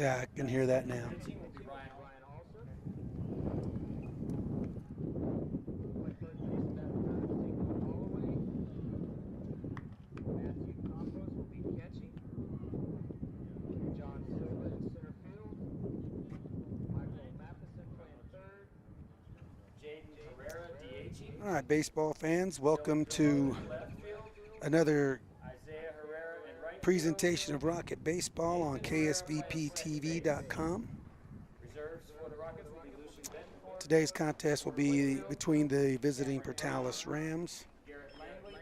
Yeah, I can hear that now. All right, baseball fans, welcome to another presentation of Rocket Baseball on KSVPTV.com. Today's contest will be between the visiting Portales Rams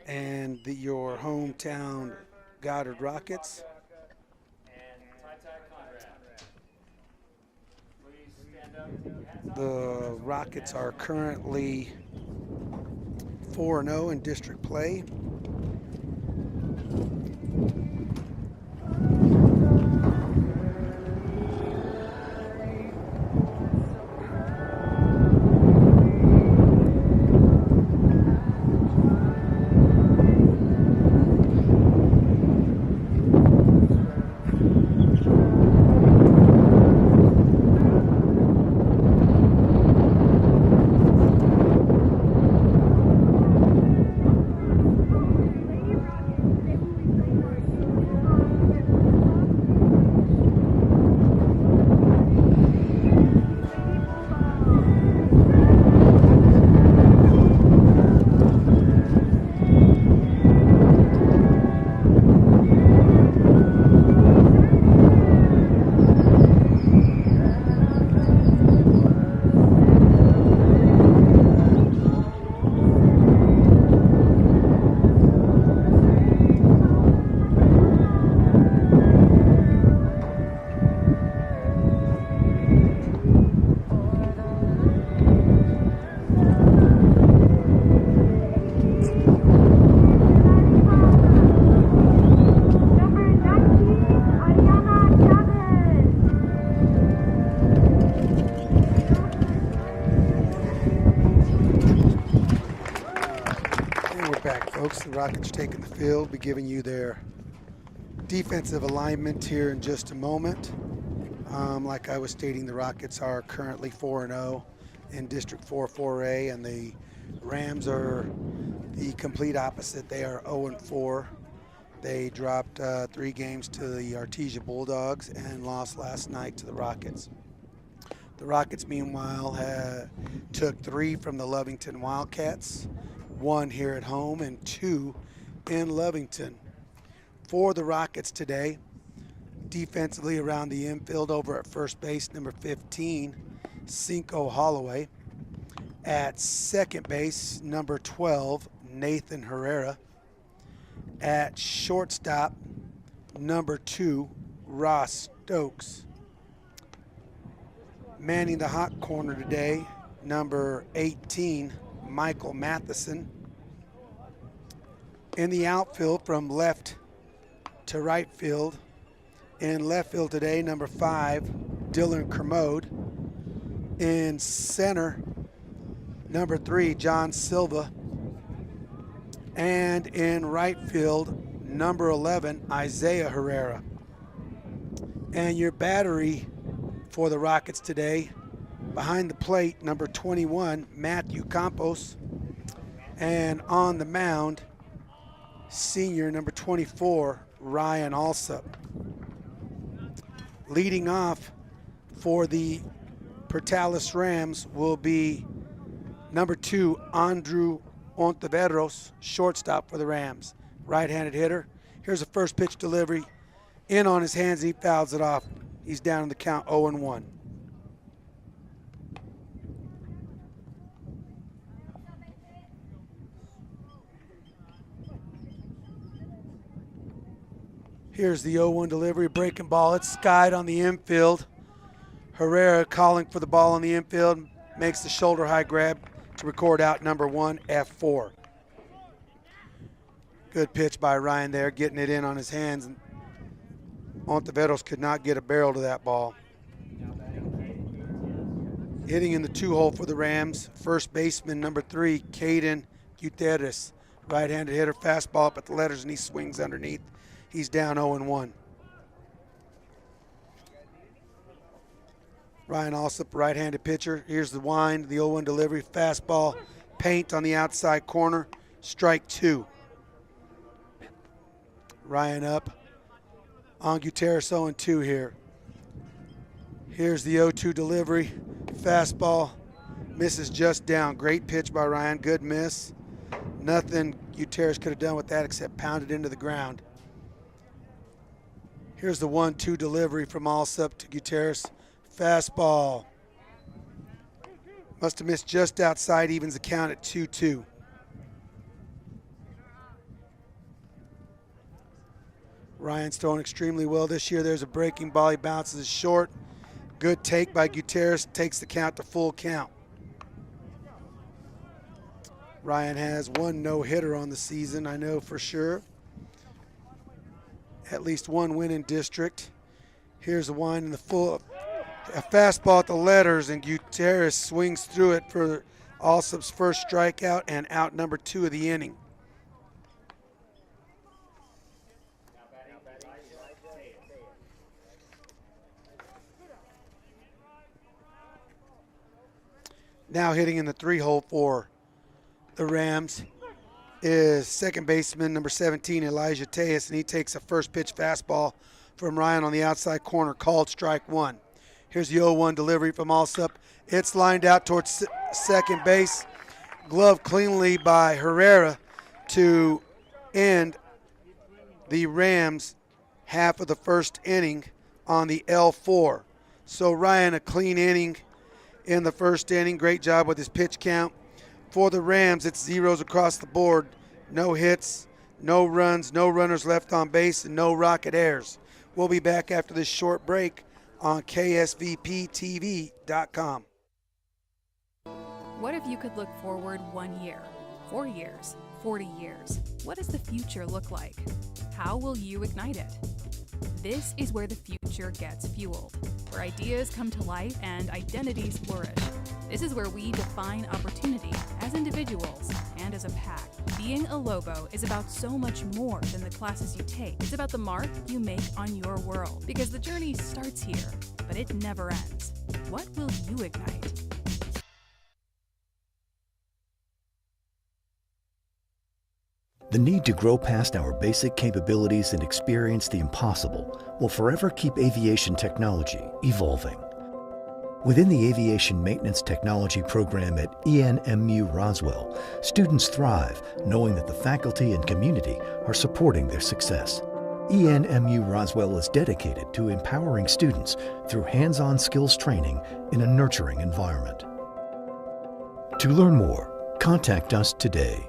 and your hometown Goddard Rockets. The Rockets are currently 4-0 in district play. Folks, the Rockets taking the field, be giving you their defensive alignment here in just a moment. Like I was stating, the Rockets are currently 4-0 in District 4 4A, and the Rams are the complete opposite. They are 0-4. They dropped 3 games to the Artesia Bulldogs and lost last night to the Rockets. The Rockets, meanwhile, took 3 from the Lovington Wildcats, 1 here at home and 2 in Lovington. For the Rockets today, defensively around the infield over at first base, number 15, Cinco Holloway. At second base, number 12, Nathan Herrera. At shortstop, number 2, Ross Stokes. Manning the hot corner today, number 18, Michael Matheson. In the outfield from left to right field, in left field today, number 5, Dylan Kermode. In center, number 3, John Silva. And in right field, number 11, Isaiah Herrera. And your battery for the Rockets today, behind the plate, number 21, Matthew Campos. And on the mound, senior number 24, Ryan Alsup. Leading off for the Portales Rams will be number 2, Andrew Ontiveros, shortstop for the Rams. Right-handed hitter. Here's a first pitch delivery. In on his hands, he fouls it off. He's down in the count 0-1. Here's the 0-1 delivery, breaking ball. It's skied on the infield. Herrera calling for the ball on the infield, makes the shoulder high grab to record out number 1, F4. Good pitch by Ryan there, getting it in on his hands. Ontiveros could not get a barrel to that ball. Hitting in the 2-hole for the Rams, first baseman number 3, Caden Gutierrez. Right-handed hitter, fastball up at the letters, and he swings underneath. He's down 0-1. Ryan Alsop, right-handed pitcher. Here's the wind, the 0-1 delivery, fastball, paint on the outside corner, strike 2. Ryan up on Gutierrez, 0-2 here. Here's the 0-2 delivery, fastball, misses just down. Great pitch by Ryan, good miss. Nothing Gutierrez could have done with that except pound it into the ground. Here's the 1-2 delivery from Alsop to Gutierrez. Fastball. Must have missed just outside, evens the count at 2-2. Ryan's throwing extremely well this year. There's a breaking ball. He bounces short. Good take by Gutierrez. Takes the count to full count. Ryan has 1 no-hitter on the season, I know for sure. At least 1 win in district. Here's the wind in the full. A fastball at the letters, and Gutierrez swings through it for Alsop's first strikeout and out number 2 of the inning. Now hitting in the 3-hole for the Rams is second baseman number 17, Elijah Tejas, and he takes a first pitch fastball from Ryan on the outside corner, called strike 1. Here's the 0-1 delivery from Alsop. It's lined out towards second base. Glove cleanly by Herrera to end the Rams' half of the first inning on the L4. So Ryan, a clean inning in the first inning. Great job with his pitch count. For the Rams, it's zeros across the board. No hits, no runs, no runners left on base, and no rocket airs. We'll be back after this short break on KSVPTV.com. What if you could look forward 1 year, 4 years, 40 years? What does the future look like? How will you ignite it? This is where the future gets fueled, where ideas come to life and identities flourish. This is where we define opportunity as individuals and as a pack. Being a Lobo is about so much more than the classes you take. It's about the mark you make on your world, because the journey starts here, but it never ends. What will you ignite? The need to grow past our basic capabilities and experience the impossible will forever keep aviation technology evolving. Within the Aviation Maintenance Technology program at ENMU Roswell, students thrive knowing that the faculty and community are supporting their success. ENMU Roswell is dedicated to empowering students through hands-on skills training in a nurturing environment. To learn more, contact us today.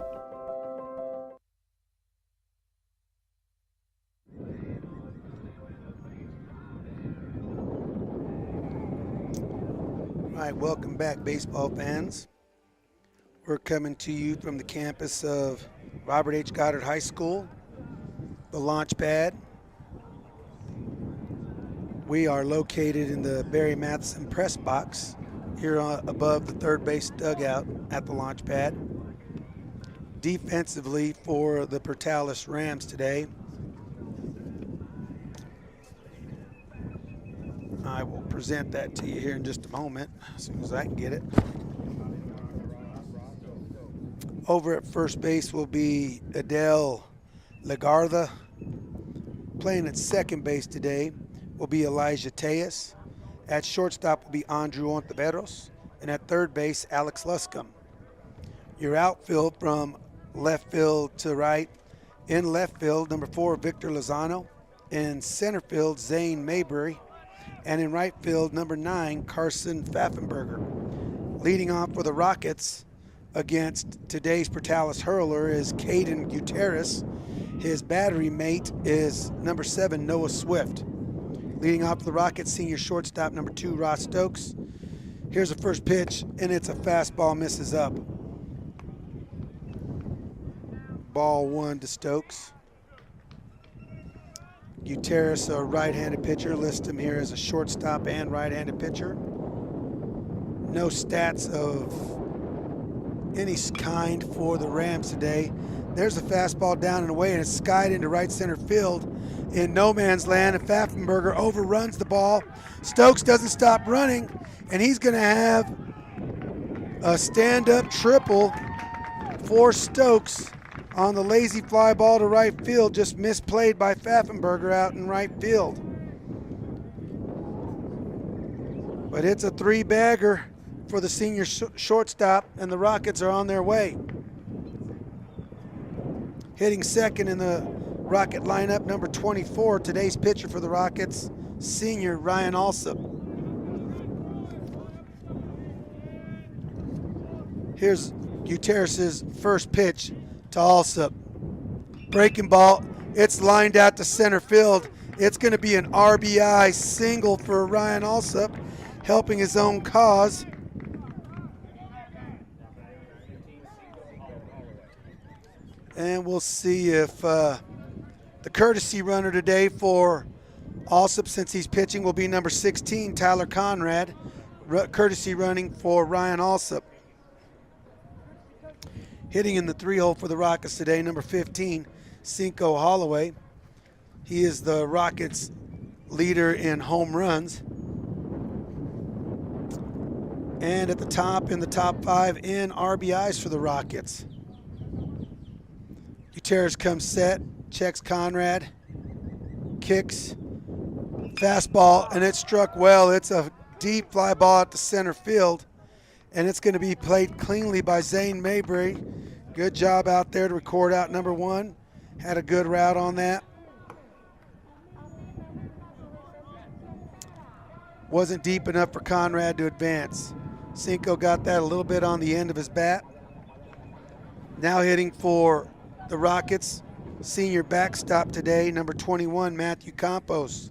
All right, welcome back, baseball fans. We're coming to you from the campus of Robert H. Goddard High School, the launch pad. We are located in the Barry Matheson press box here above the third base dugout at the launch pad. Defensively for the Portales Rams today, I will present that to you here in just a moment, as soon as I can get it. Over at first base will be Adele Lagarda. Playing at second base today will be Elijah Tejas. At shortstop will be Andrew Ontiveros. And at third base, Alex Luscombe. Your outfield from left field to right. In left field, number 4, Victor Lozano. In center field, Zane Maybury. And in right field, number 9, Carson Pfaffenberger. Leading off for the Rockets against today's Portales hurler is Caden Gutierrez. His battery mate is number 7, Noah Swift. Leading off for the Rockets, senior shortstop, number 2, Ross Stokes. Here's the first pitch, and it's a fastball, misses up. Ball 1 to Stokes. Gutierrez, a right-handed pitcher. List him here as a shortstop and right-handed pitcher. No stats of any kind for the Rams today. There's a fastball down and away, and it's skied into right center field in no man's land, and Pfaffenberger overruns the ball. Stokes doesn't stop running, and he's going to have a stand-up triple for Stokes on the lazy fly ball to right field, just misplayed by Pfaffenberger out in right field. But it's a three-bagger for the senior shortstop, and the Rockets are on their way. Hitting second in the Rocket lineup, number 24, today's pitcher for the Rockets, senior Ryan Alsop. Here's Gutierrez's first pitch to Alsop. Breaking ball, it's lined out to center field. It's going to be an RBI single for Ryan Alsop, helping his own cause. And we'll see if the courtesy runner today for Alsop, since he's pitching, will be number 16, Tyler Conrad, courtesy running for Ryan Alsop. Hitting in the 3-hole for the Rockets today, number 15, Cinco Holloway. He is the Rockets' leader in home runs. And at the top, in the top 5 in RBIs for the Rockets. Gutierrez comes set, checks Conrad, kicks, fastball, and it struck well. It's a deep fly ball at the center field, and it's going to be played cleanly by Zane Mabry. Good job out there to record out number 1. Had a good route on that. Wasn't deep enough for Conrad to advance. Cinco got that a little bit on the end of his bat. Now hitting for the Rockets, senior backstop today, number 21, Matthew Campos.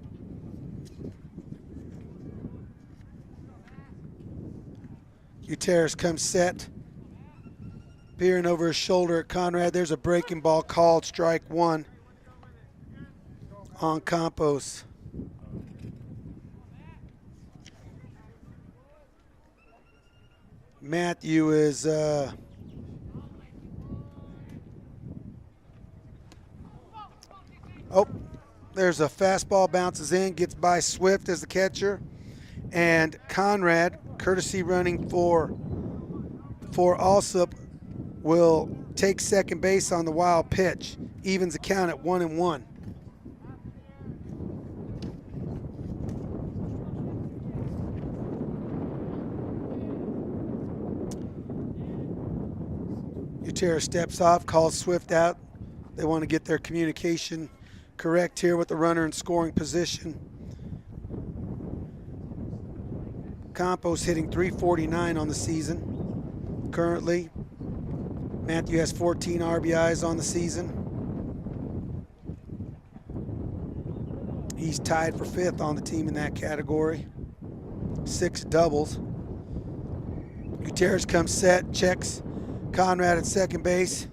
Gutierrez comes set, peering over his shoulder at Conrad. There's a breaking ball called, strike 1 on Campos. Matthew is there's a fastball, bounces in, gets by Swift as the catcher, and Conrad, courtesy running for Alsop, will take second base on the wild pitch. Evens the count at 1-1. Gutierrez steps off, calls Swift out. They want to get their communication correct here with the runner in scoring position. Campos hitting .349 on the season currently. Matthew has 14 RBIs on the season. He's tied for 5th on the team in that category. 6 doubles. Gutierrez comes set, checks Conrad at second base.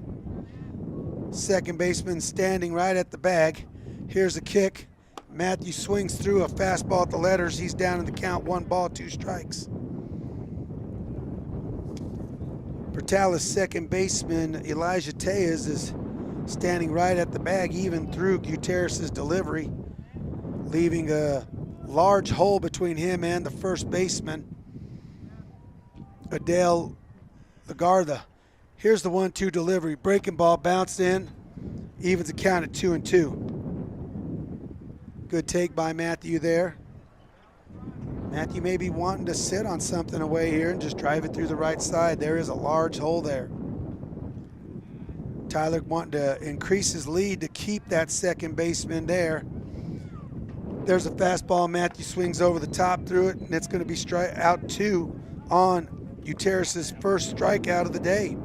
Second baseman standing right at the bag. Here's a kick. Matthew swings through a fastball at the letters. He's down in the count, 1 ball, 2 strikes. Portales' second baseman, Elijah Tejas, is standing right at the bag, even through Gutierrez's delivery, leaving a large hole between him and the first baseman, Adele Lagarda. Here's the 1-2 delivery. Breaking ball bounced in. Evens the count at 2-2. Good take by Matthew there. Matthew may be wanting to sit on something away here and just drive it through the right side. There is a large hole there. Tyler wanting to increase his lead to keep that second baseman there. There's a fastball. Matthew swings over the top through it, and it's going to be out 2 on Gutierrez's first strikeout of the day.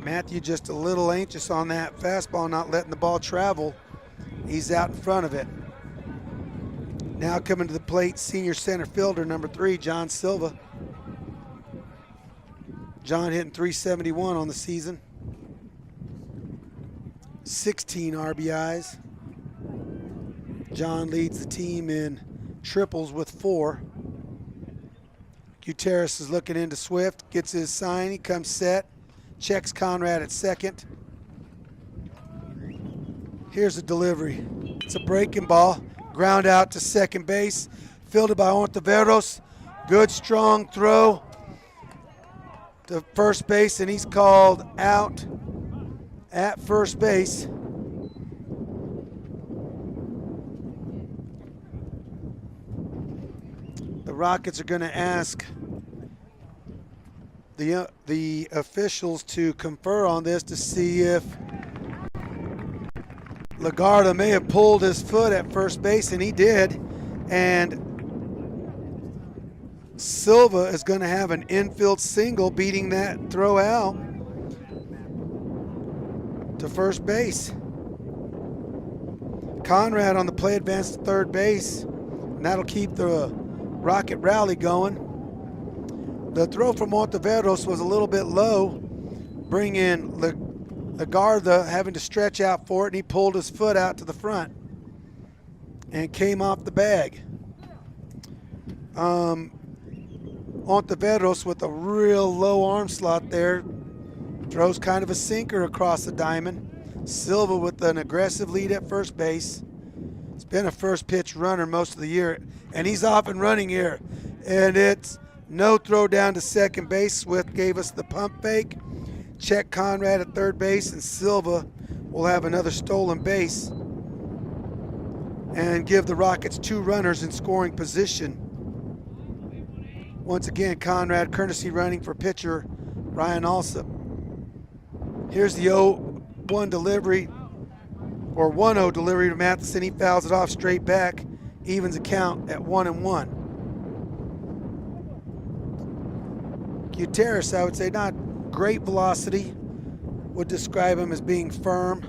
Matthew just a little anxious on that fastball, not letting the ball travel. He's out in front of it. Now coming to the plate, senior center fielder, number 3, John Silva. John hitting .371 on the season. 16 RBIs. John leads the team in triples with 4. Gutierrez is looking into Swift, gets his sign, he comes set, checks Conrad at second. Here's the delivery. It's a breaking ball. Ground out to second base. Fielded by Ontiveros. Good, strong throw to first base, and he's called out at first base. The Rockets are going to ask the officials to confer on this to see if Goddard may have pulled his foot at first base, and he did. And Silva is going to have an infield single, beating that throw out to first base. Conrad on the play advanced to third base, and that'll keep the Rocket rally going. The throw from Ontiveros was a little bit low, bringing Goddard having to stretch out for it, and he pulled his foot out to the front and came off the bag. Ontiveros with a real low arm slot there, throws kind of a sinker across the diamond. Silva with an aggressive lead at first base. It's been a first pitch runner most of the year, and he's off and running here. And it's no throw down to second base. Swift gave us the pump fake. Check Conrad at third base, and Silva will have another stolen base and give the Rockets 2 runners in scoring position. Once again, Conrad courtesy running for pitcher Ryan Alsop. Here's the 0-1 delivery, or 1-0 delivery to Matheson. He fouls it off straight back, evens the count at 1-1. Gutierrez, I would say, not great velocity. Would describe him as being firm.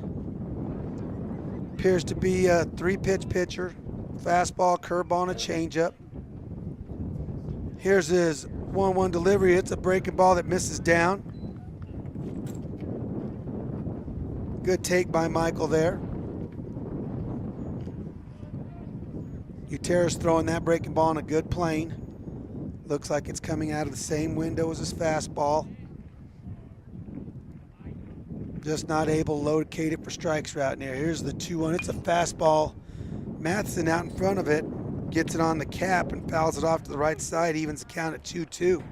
Appears to be a 3-pitch pitcher. Fastball, curveball, and a changeup. Here's his 1-1 delivery. It's a breaking ball that misses down. Good take by Michael there. Gutierrez throwing that breaking ball in a good plane. Looks like it's coming out of the same window as his fastball. Just not able to locate it for strikes route near. Here's the 2-1. It's a fastball. Matheson out in front of it. Gets it on the cap and fouls it off to the right side. Evens the count at 2-2.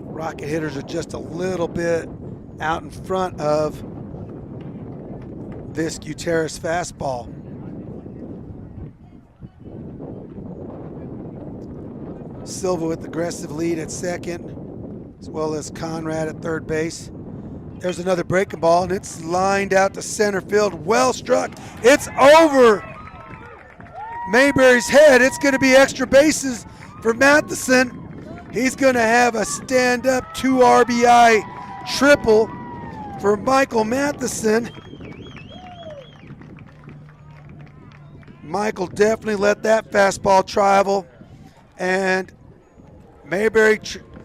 Rocket hitters are just a little bit out in front of this Gutierrez fastball. Silva with aggressive lead at second, as well as Conrad at third base. There's another breaking ball, and it's lined out to center field. Well struck. It's over Mayberry's head. It's going to be extra bases for Matheson. He's going to have a stand-up 2 RBI triple for Michael Matheson. Michael definitely let that fastball travel, and Mayberry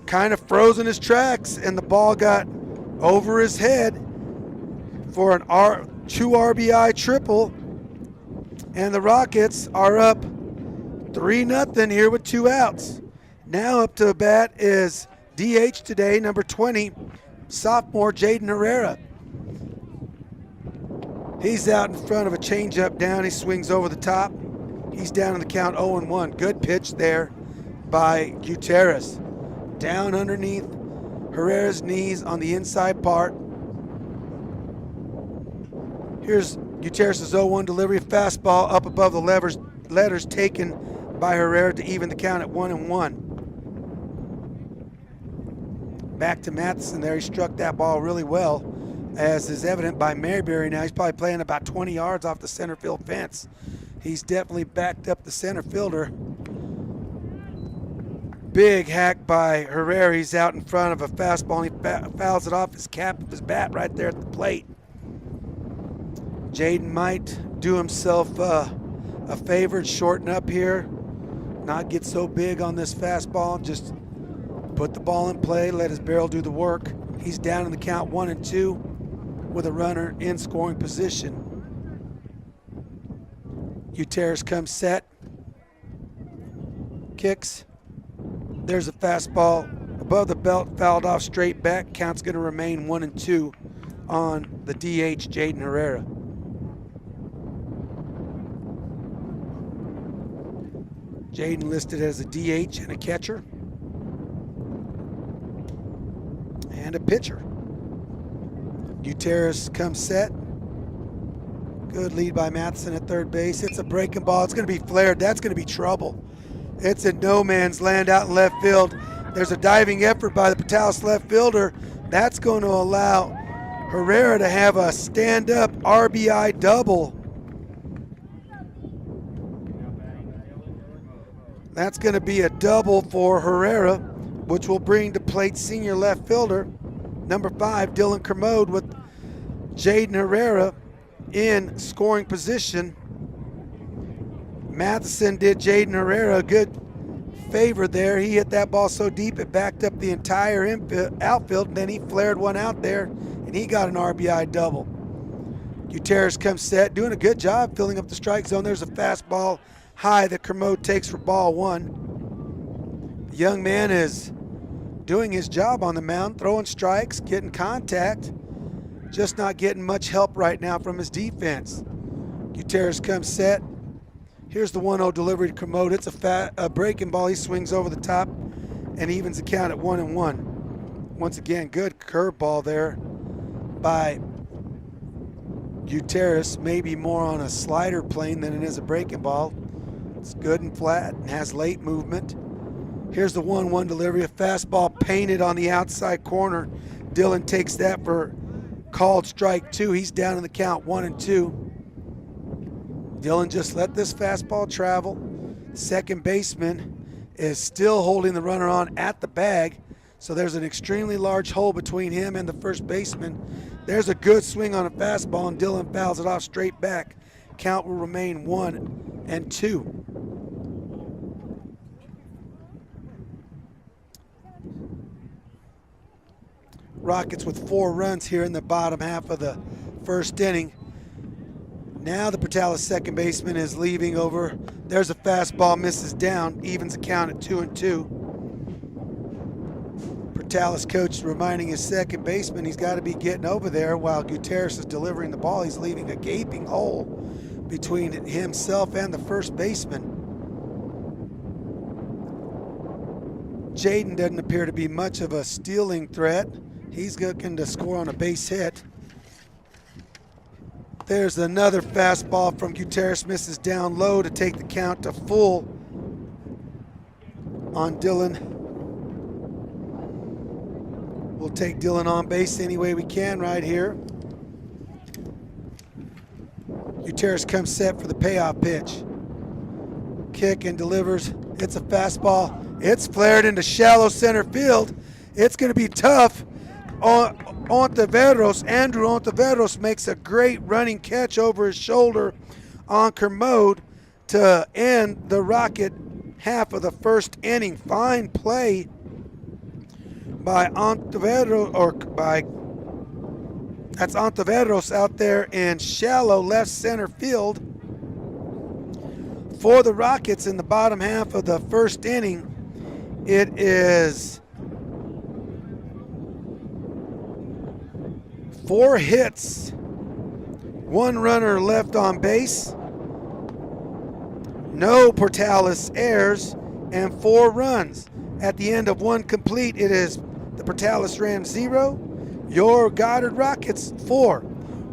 kind of froze in his tracks, and the ball got over his head for an 2 RBI triple. And the Rockets are up 3-0 here with 2 outs. Now up to bat is DH today, number 20, sophomore Jaden Herrera. He's out in front of a changeup down. He swings over the top. He's down in the count 0-1. Good pitch there by Gutierrez. Down underneath Herrera's knees on the inside part. Here's Gutierrez's 0-1 delivery, fastball up above the letters taken by Herrera to even the count at 1-1. Back to Matheson there. He struck that ball really well, as is evident by Mayberry now. He's probably playing about 20 yards off the center field fence. He's definitely backed up the center fielder. Big hack by Herrera. He's out in front of a fastball, and he fouls it off his cap of his bat right there at the plate. Jaden might do himself a favor and shorten up here, not get so big on this fastball, just put the ball in play, let his barrel do the work. He's down in the count 1-2 with a runner in scoring position. Gutierrez comes set, kicks. There's a fastball above the belt, fouled off straight back. Count's going to remain 1-2 on the DH, Jaden Herrera. Jaden listed as a DH and a catcher and a pitcher. Gutierrez comes set. Good lead by Matheson at third base. It's a breaking ball. It's going to be flared. That's going to be trouble. It's in no man's land out in left field. There's a diving effort by the Portales left fielder. That's going to allow Herrera to have a stand-up RBI double. That's going to be a double for Herrera, which will bring to plate senior left fielder, number 5, Dylan Kermode, with Jaden Herrera in scoring position. Matheson did Jaden Herrera a good favor there. He hit that ball so deep it backed up the entire outfield, and then he flared one out there, and he got an RBI double. Gutierrez comes set, doing a good job filling up the strike zone. There's a fastball high that Kermode takes for ball 1. The young man is doing his job on the mound, throwing strikes, getting contact, just not getting much help right now from his defense. Gutierrez comes set. Here's the 1-0 delivery to Kermode. It's a breaking ball. He swings over the top and evens the count at 1-1. Once again, good curveball there by Gutierrez, maybe more on a slider plane than it is a breaking ball. It's good and flat and has late movement. Here's the 1-1 delivery, a fastball painted on the outside corner. Dylan takes that for called strike 2. He's down in the count, 1-2. Dylan just let this fastball travel. Second baseman is still holding the runner on at the bag, so there's an extremely large hole between him and the first baseman. There's a good swing on a fastball, and Dylan fouls it off straight back. Count will remain 1-2. Rockets with 4 runs here in the bottom half of the first inning. Now the Portales second baseman is leaving over. There's a fastball, misses down, evens the count at 2-2. Portales coach reminding his second baseman he's got to be getting over there while Gutierrez is delivering the ball. He's leaving a gaping hole between himself and the first baseman. Jaden doesn't appear to be much of a stealing threat. He's looking to score on a base hit. There's another fastball from Gutierrez, misses down low to take the count to full on Dylan. We'll take Dylan on base any way we can right here. Gutierrez comes set for the payoff pitch. Kick and delivers. It's a fastball. It's flared into shallow center field. It's going to be tough. Ontiveros, Andrew Ontiveros makes a great running catch over his shoulder on Kermode to end the Rocket half of the first inning. Fine play by Ontiveros, that's Ontiveros out there in shallow left center field for the Rockets in the bottom half of the first inning. It is 4 hits, 1 runner left on base, no Portales errors, and 4 runs. At the end of 1 complete, it is the Portales Rams 0, your Goddard Rockets 4.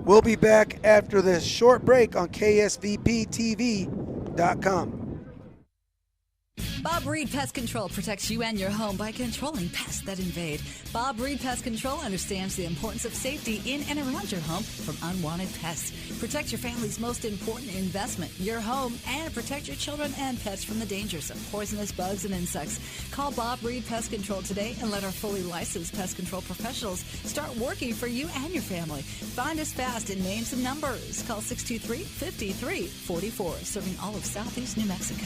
We'll be back after this short break on KSVPTV.com. Bob Reed Pest Control protects you and your home by controlling pests that invade. Bob Reed Pest Control understands the importance of safety in and around your home from unwanted pests. Protect your family's most important investment, your home, and protect your children and pets from the dangers of poisonous bugs and insects. Call Bob Reed Pest Control today and let our fully licensed pest control professionals start working for you and your family. Find us fast in names and numbers. Call 623-5344, serving all of Southeast New Mexico.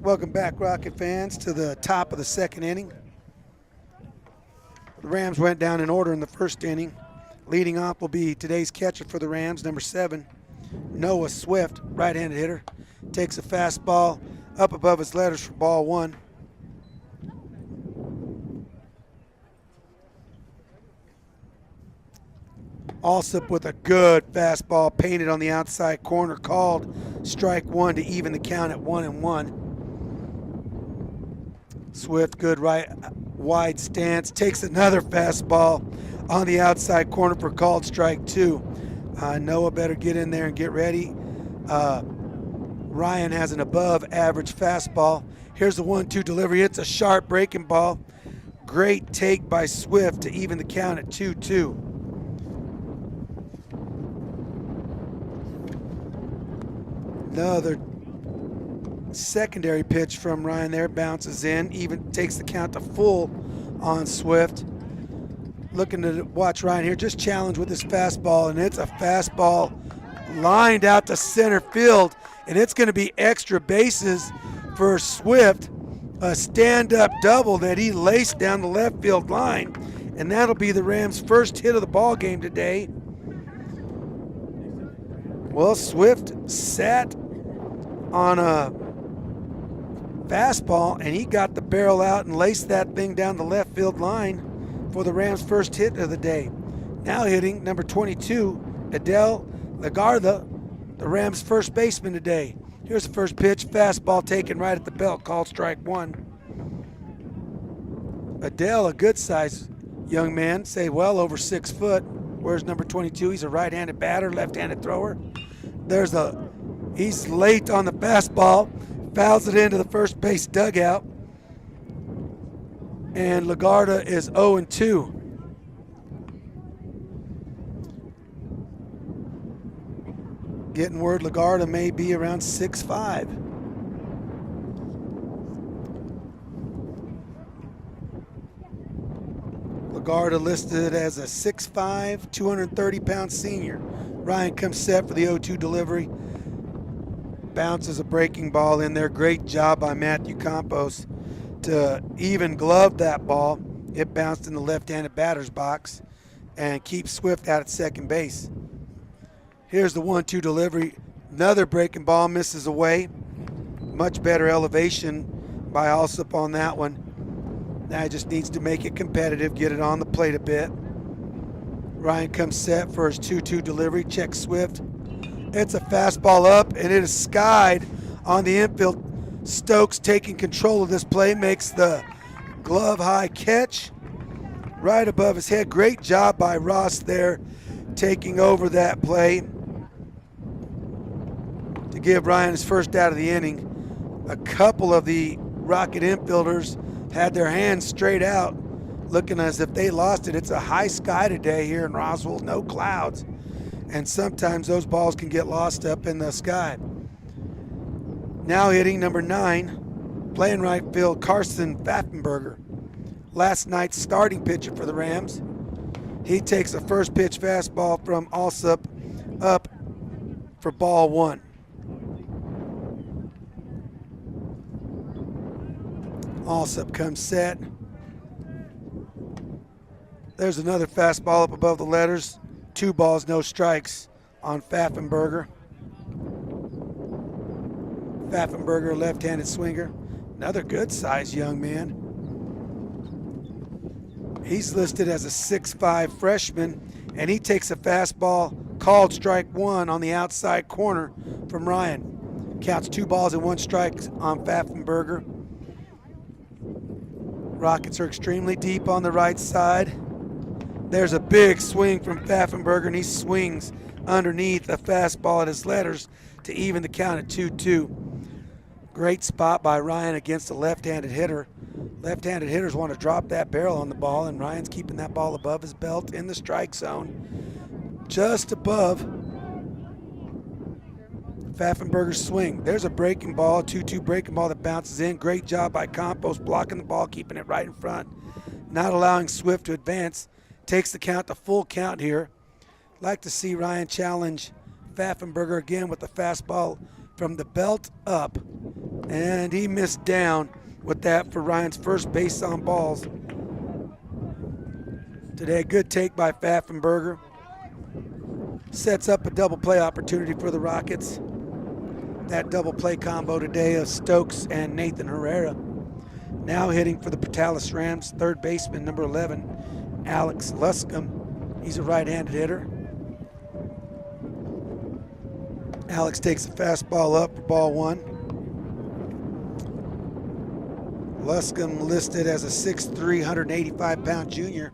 Welcome back, Rocket fans, to the top of the second inning. The Rams went down in order in the first inning. Leading off will be today's catcher for the Rams, number 7, Noah Swift, right-handed hitter, takes a fastball up above his letters for ball one. Alsop with a good fastball painted on the outside corner, called strike one to even the count at 1-1. Swift, good right wide stance, takes another fastball on the outside corner for called strike two. Noah better get in there and get ready. Ryan has an above average fastball. Here's the 1-2 delivery. It's a sharp breaking ball. Great take by Swift to even the count at 2-2. Another secondary pitch from Ryan there, bounces in, even takes the count to full on Swift. Looking to watch Ryan here, just challenge with his fastball, and it's a fastball lined out to center field, and it's going to be extra bases for Swift, a stand-up double that he laced down the left field line, and that'll be the Rams' first hit of the ball game today. Well, Swift sat on a fastball, and he got the barrel out and laced that thing down the left field line for the Rams' first hit of the day. Now hitting number 22, Adele Lagarda, the Rams' first baseman today. Here's the first pitch, fastball taken right at the belt, called strike one. Adele, a good size young man, say well over 6 foot. Where's number 22? He's a right-handed batter, left-handed thrower. He's late on the fastball, fouls it into the first base dugout, and Lagarda is 0-2. Getting word Lagarda may be around 6'5". Lagarda listed as a 6'5", 230-pound senior. Ryan comes set for the 0-2 delivery. Bounces a breaking ball in there. Great job by Matthew Campos to even glove that ball. It bounced in the left-handed batter's box and keeps Swift out at second base. Here's the 1-2 delivery. Another breaking ball, misses away. Much better elevation by Alsop on that one. Now he just needs to make it competitive, get it on the plate a bit. Ryan comes set for his 2-2 delivery, checks Swift. It's a fastball up, and it is skied on the infield. Stokes taking control of this play, makes the glove-high catch right above his head. Great job by Ross there, taking over that play to give Ryan his first out of the inning. A couple of the Rocket infielders had their hands straight out, looking as if they lost it. It's a high sky today here in Roswell, no clouds, and sometimes those balls can get lost up in the sky. Now hitting number 9, playing right field, Carson Pfaffenberger, last night's starting pitcher for the Rams. He takes a first pitch fastball from Alsop up for ball one. Alsop comes set. There's another fastball up above the letters. 2 balls, no strikes on Pfaffenberger. Pfaffenberger, left-handed swinger. Another good-sized young man. He's listed as a 6'5" freshman, and he takes a fastball called strike one on the outside corner from Ryan. Counts 2 balls and 1 strike on Pfaffenberger. Rockets are extremely deep on the right side. There's a big swing from Pfaffenberger, and he swings underneath a fastball at his letters to even the count at 2-2. Great spot by Ryan against a left-handed hitter. Left-handed hitters want to drop that barrel on the ball, and Ryan's keeping that ball above his belt in the strike zone, just above Pfaffenberger's swing. There's a breaking ball, 2-2 breaking ball that bounces in. Great job by Campos blocking the ball, keeping it right in front, not allowing Swift to advance. Takes the count to full count here. Like to see Ryan challenge Pfaffenberger again with the fastball from the belt up, and he missed down with that for Ryan's first base on balls today. Good take by Pfaffenberger. Sets up a double play opportunity for the Rockets. That double play combo today of Stokes and Nathan Herrera. Now hitting for the Portales Rams, third baseman, number 11, Alex Luscombe. He's a right-handed hitter. Alex takes a fastball up for ball 1. Luscombe listed as a 6'3", 185-pound junior.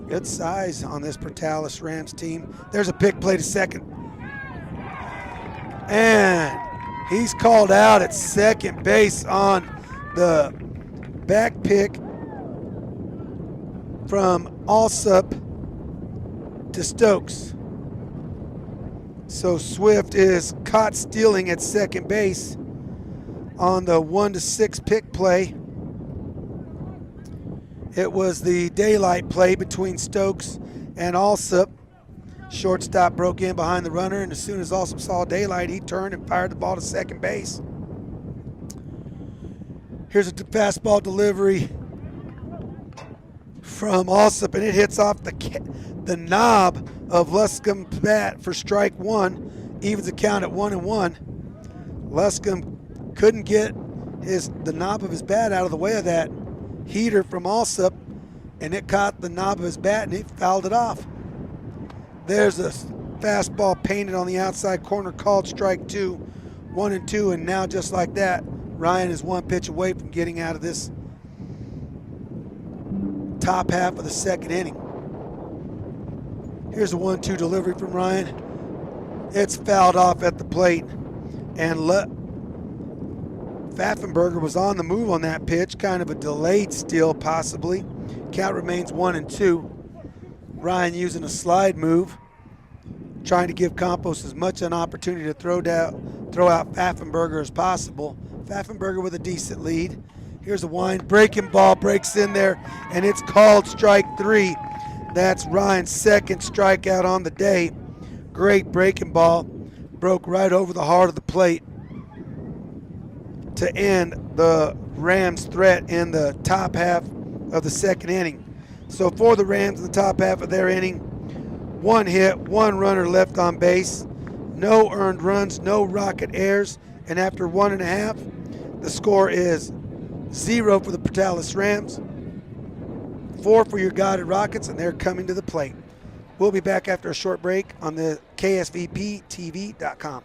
Good size on this Portales Rams team. There's a pick play to second. And he's called out at second base on the back pick from Alsup to Stokes. So Swift is caught stealing at second base on the 1-6 pick play. It was the daylight play between Stokes and Alsup. Shortstop broke in behind the runner, and as soon as Alsup saw daylight, he turned and fired the ball to second base. Here's a fastball delivery from Alsup, and it hits off the knob of Luscombe's bat for strike 1. Evens the count at 1-1. Luscombe couldn't get the knob of his bat out of the way of that heater from Alsup, and it caught the knob of his bat and he fouled it off. There's a fastball painted on the outside corner called strike 2, 1-2, and now just like that, Ryan is one pitch away from getting out of this top half of the second inning. Here's a 1-2 delivery from Ryan. It's fouled off at the plate, and Pfaffenberger was on the move on that pitch, kind of a delayed steal possibly. Count remains 1-2. Ryan using a slide move, trying to give Campos as much an opportunity to throw out Pfaffenberger as possible. Pfaffenberger with a decent lead. Here's a wind, breaking ball, breaks in there, and it's called strike 3. That's Ryan's second strikeout on the day. Great breaking ball, broke right over the heart of the plate to end the Rams' threat in the top half of the second inning. So for the Rams in the top half of their inning, 1 hit, 1 runner left on base, no earned runs, no rocket errors, and after 1.5, the score is 0 for the Portales Rams, 4 for your Goddard Rockets, and they're coming to the plate. We'll be back after a short break on the KSVPTV.com.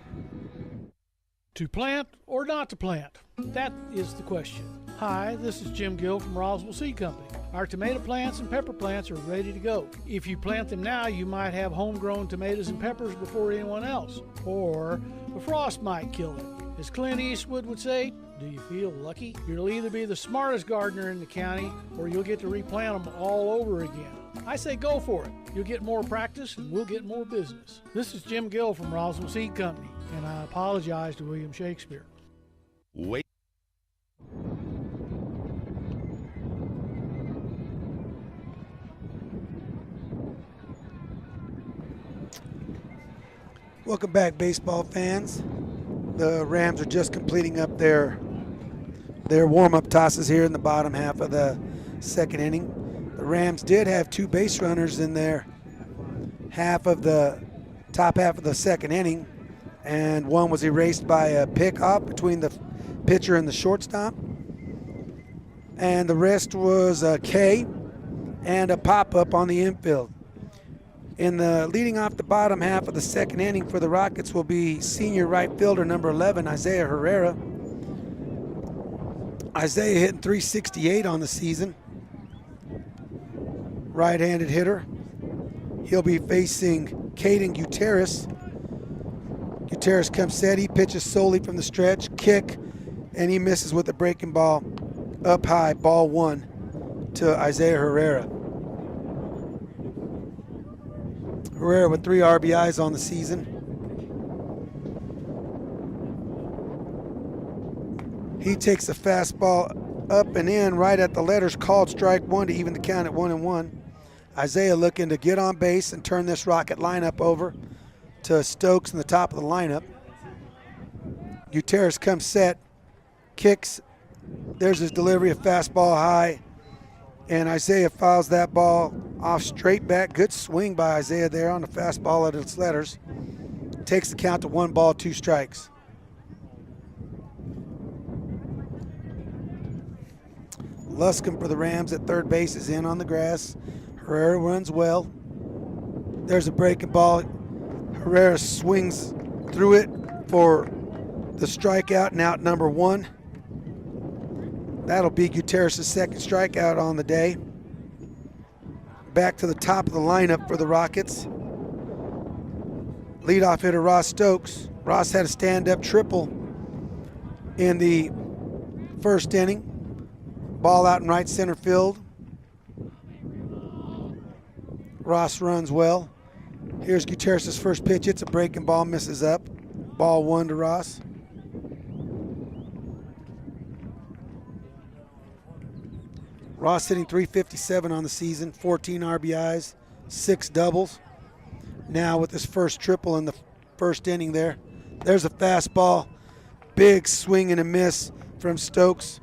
To plant or not to plant? That is the question. Hi, this is Jim Gill from Roswell Seed Company. Our tomato plants and pepper plants are ready to go. If you plant them now, you might have homegrown tomatoes and peppers before anyone else, or a frost might kill them. As Clint Eastwood would say, do you feel lucky? You'll either be the smartest gardener in the county, or you'll get to replant them all over again. I say go for it. You'll get more practice and we'll get more business. This is Jim Gill from Roswell Seed Company, and I apologize to William Shakespeare. Wait. Welcome back, baseball fans. The Rams are just completing up their warm-up tosses here in the bottom half of the second inning. The Rams did have 2 base runners in their top half of the second inning, and one was erased by a pick-off between the pitcher and the shortstop. And the rest was a K and a pop-up on the infield. In the leading off the bottom half of the second inning for the Rockets will be senior right fielder number 11, Isaiah Herrera. Isaiah hitting .368 on the season. Right-handed hitter. He'll be facing Caden Gutierrez. Gutierrez comes set. He pitches solely from the stretch, kick, and he misses with a breaking ball up high, ball 1 to Isaiah Herrera. Herrera with 3 RBIs on the season. He takes a fastball up and in right at the letters, called strike 1 to even the count at 1-1. Isaiah looking to get on base and turn this Rocket lineup over to Stokes in the top of the lineup. Gutierrez comes set, kicks. There's his delivery, a fastball high, and Isaiah fouls that ball Off straight back. Good swing by Isaiah there on the fastball at its letters. Takes the count to 1 ball, 2 strikes. Luscombe for the Rams at third base is in on the grass. Herrera runs well. There's a breaking ball. Herrera swings through it for the strikeout and out number 1. That'll be Gutierrez' second strikeout on the day. Back to the top of the lineup for the Rockets. Leadoff hitter Ross Stokes. Ross had a stand-up triple in the first inning. Ball out in right center field. Ross runs well. Here's Gutierrez' first pitch. It's a breaking ball, misses up. Ball 1 to Ross. Ross hitting .357 on the season, 14 RBIs, 6 doubles. Now with his first triple in the first inning there. There's a fastball. Big swing and a miss from Stokes.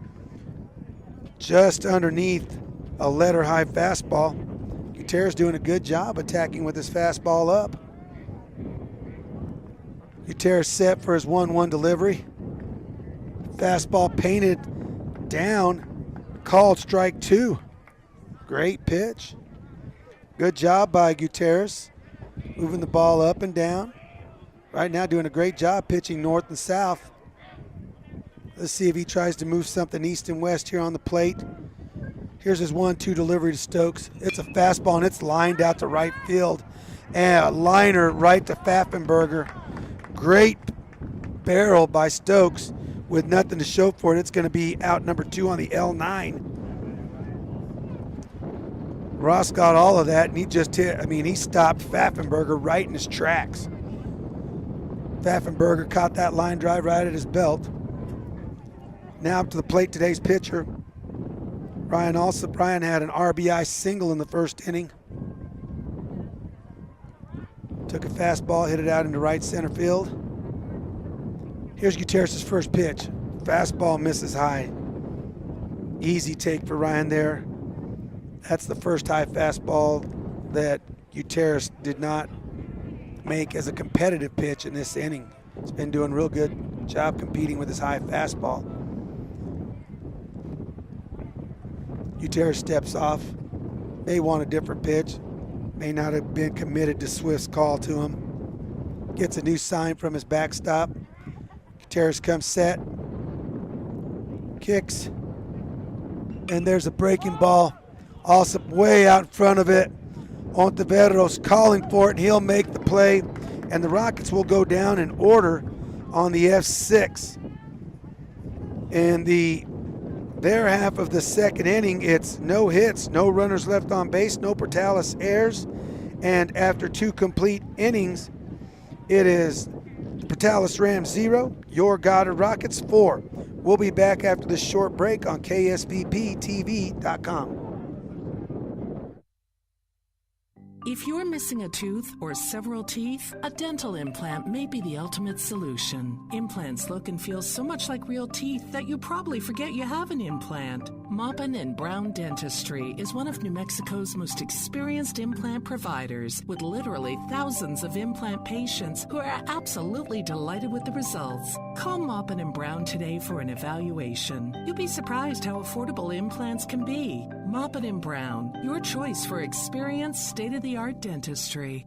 Just underneath a letter-high fastball. Gutierrez doing a good job attacking with his fastball up. Gutierrez set for his 1-1 delivery. Fastball painted down. Called strike 2. Great pitch. Good job by Gutierrez. Moving the ball up and down. Right now doing a great job pitching north and south. Let's see if he tries to move something east and west here on the plate. Here's his 1-2 delivery to Stokes. It's a fastball and it's lined out to right field. And a liner right to Pfaffenberger. Great barrel by Stokes. With nothing to show for it, it's going to be out number 2 on the L9. Ross got all of that, and he just he stopped Pfaffenberger right in his tracks. Pfaffenberger caught that line drive right at his belt. Now up to the plate, today's pitcher, Ryan Alsop. Ryan had an RBI single in the first inning. Took a fastball, hit it out into right center field. Here's Gutierrez' first pitch. Fastball misses high. Easy take for Ryan there. That's the first high fastball that Gutierrez did not make as a competitive pitch in this inning. He's been doing a real good job competing with his high fastball. Gutierrez steps off. May want a different pitch. May not have been committed to Swift's call to him. Gets a new sign from his backstop. Gutierrez comes set, kicks, and there's a breaking ball. Alsop way out in front of it. Ontiveros calling for it, and he'll make the play. And the Rockets will go down in order on the F6. In their half of the second inning, it's no hits, no runners left on base, no Portales errors. And after 2 complete innings, it is Portales Rams 0, your Goddard Rockets 4. We'll be back after this short break on KSVPTV.com. If you're missing a tooth or several teeth, a dental implant may be the ultimate solution. Implants look and feel so much like real teeth that you probably forget you have an implant. Maupin & Brown Dentistry is one of New Mexico's most experienced implant providers, with literally thousands of implant patients who are absolutely delighted with the results. Call Maupin & Brown today for an evaluation. You'll be surprised how affordable implants can be. Maupin & Brown, your choice for experienced, state-of-the-art dentistry.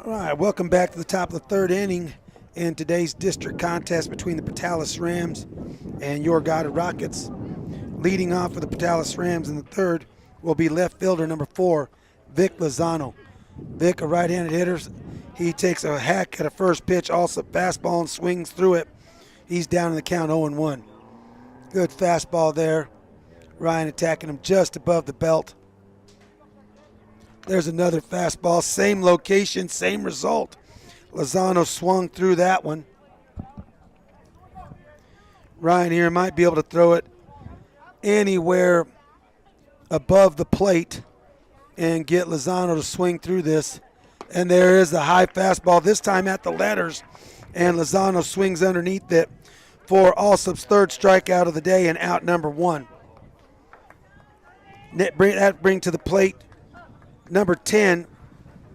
All right, welcome back to the top of the third inning in today's district contest between the Portales Rams and your Goddard Rockets. Leading off for the Portales Rams in the third will be left fielder number 4, Vic Lozano. Vic, a right-handed hitter. He takes a hack at a first pitch, also fastball, and swings through it. He's down in the count 0-1. Good fastball there. Ryan attacking him just above the belt. There's another fastball, same location, same result. Lozano swung through that one. Ryan here might be able to throw it anywhere above the plate and get Lozano to swing through this. And there is a high fastball, this time at the letters, and Lozano swings underneath it for Alsop's third strikeout of the day and out number 1. That bring to the plate number 10,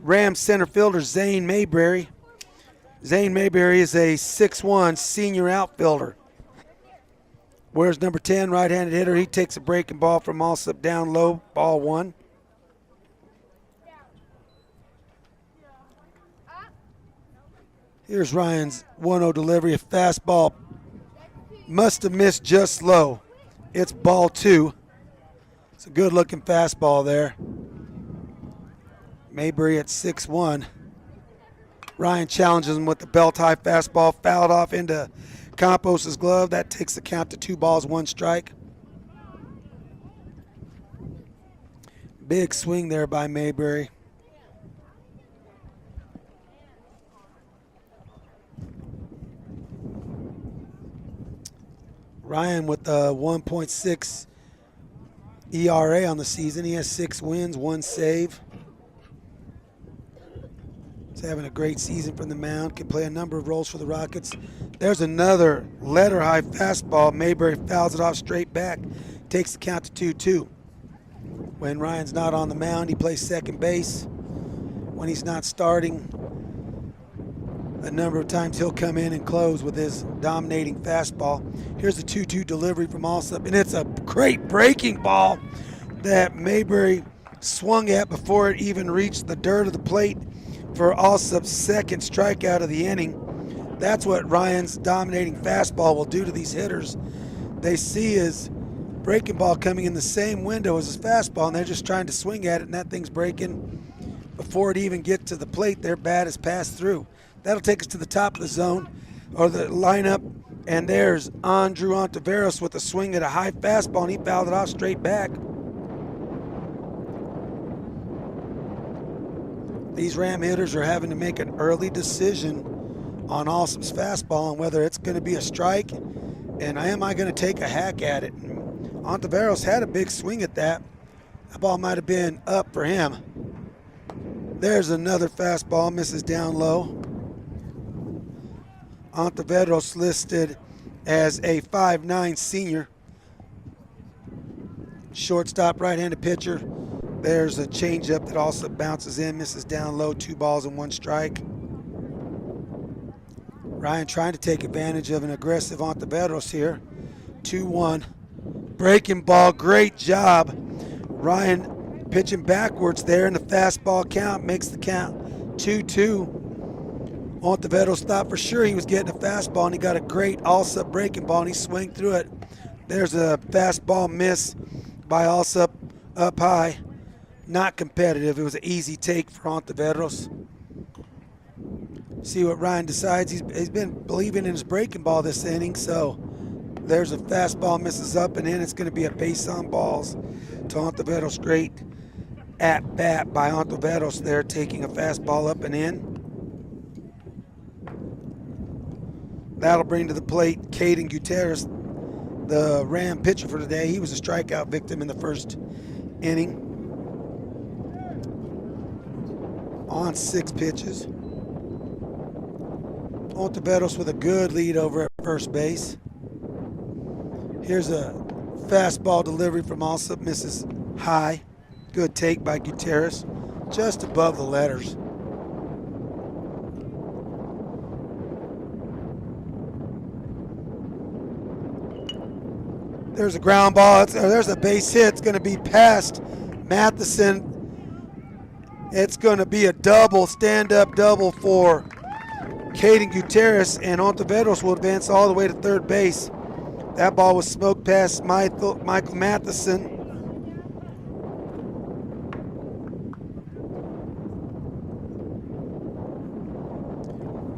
Rams center fielder Zane Mayberry. Zane Mayberry is a 6'1" senior outfielder. Whereas number 10, right-handed hitter, he takes a breaking ball from Alsop down low, ball 1. Here's Ryan's 1-0 delivery, a fastball. Must have missed just low. It's ball 2. It's a good-looking fastball there. Mayberry at 6'1". Ryan challenges him with the belt-high fastball, fouled off into Campos' glove. That takes the count to 2 balls, 1 strike. Big swing there by Mayberry. Ryan with a 1.6 ERA on the season. He has 6 wins, 1 save. He's having a great season from the mound. Can play a number of roles for the Rockets. There's another letter-high fastball. Mayberry fouls it off straight back. Takes the count to 2-2. When Ryan's not on the mound, he plays second base. When he's not starting, a number of times he'll come in and close with his dominating fastball. Here's the 2-2 delivery from Alsop, and it's a great breaking ball that Mayberry swung at before it even reached the dirt of the plate for Alsop's second strikeout of the inning. That's what Ryan's dominating fastball will do to these hitters. They see his breaking ball coming in the same window as his fastball, and they're just trying to swing at it, and that thing's breaking before it even gets to the plate. Their bat has passed through. That'll take us to the top of the zone, or the lineup, and there's Andrew Ontiveros with a swing at a high fastball, and he fouled it off straight back. These Ram hitters are having to make an early decision on Alsop's fastball and whether it's going to be a strike, and am I going to take a hack at it? And Ontiveros had a big swing at that. That ball might have been up for him. There's another fastball, misses down low. Ontiveros listed as a 5'9" senior. Shortstop, right-handed pitcher. There's a changeup that also bounces in, misses down low, 2 balls and 1 strike. Ryan trying to take advantage of an aggressive Ontiveros here. 2-1. Breaking ball, great job. Ryan pitching backwards there, and the fastball count makes the count 2-2. Ontiveros thought for sure he was getting a fastball, and he got a great Alsop breaking ball, and he swung through it. There's a fastball miss by Alsop up high. Not competitive. It was an easy take for Ontiveros. See what Ryan decides. He's been believing in his breaking ball this inning, so there's a fastball, misses up and in. It's going to be a base on balls to Ontiveros. Great at bat by Ontiveros there, taking a fastball up and in. That'll bring to the plate Caden Gutierrez, the Ram pitcher for today. He was a strikeout victim in the first inning on 6 pitches. Ontiveros with a good lead over at first base. Here's a fastball delivery from Alsop, misses high. Good take by Gutierrez, just above the letters. There's a ground ball. There's a base hit. It's going to be past Matheson. It's going to be a double, stand-up double for Caden Gutierrez, and Ontiveros will advance all the way to third base. That ball was smoked past Michael Matheson.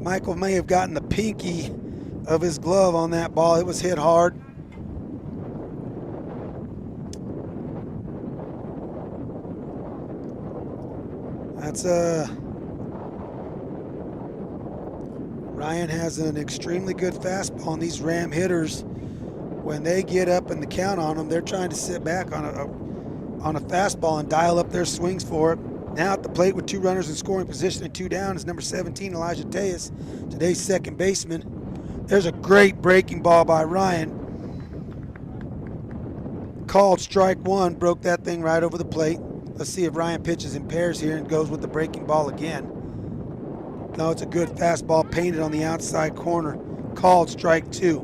Michael may have gotten the pinky of his glove on that ball. It was hit hard. That's Ryan has an extremely good fastball, and these Ram hitters, when they get up in the count on them, they're trying to sit back on a fastball and dial up their swings for it. Now at the plate with 2 runners in scoring position and 2 down is number 17, Elijah Tejas, today's second baseman. There's a great breaking ball by Ryan. Called strike 1, broke that thing right over the plate. Let's see if Ryan pitches in pairs here and goes with the breaking ball again. No, it's a good fastball painted on the outside corner. Called strike 2.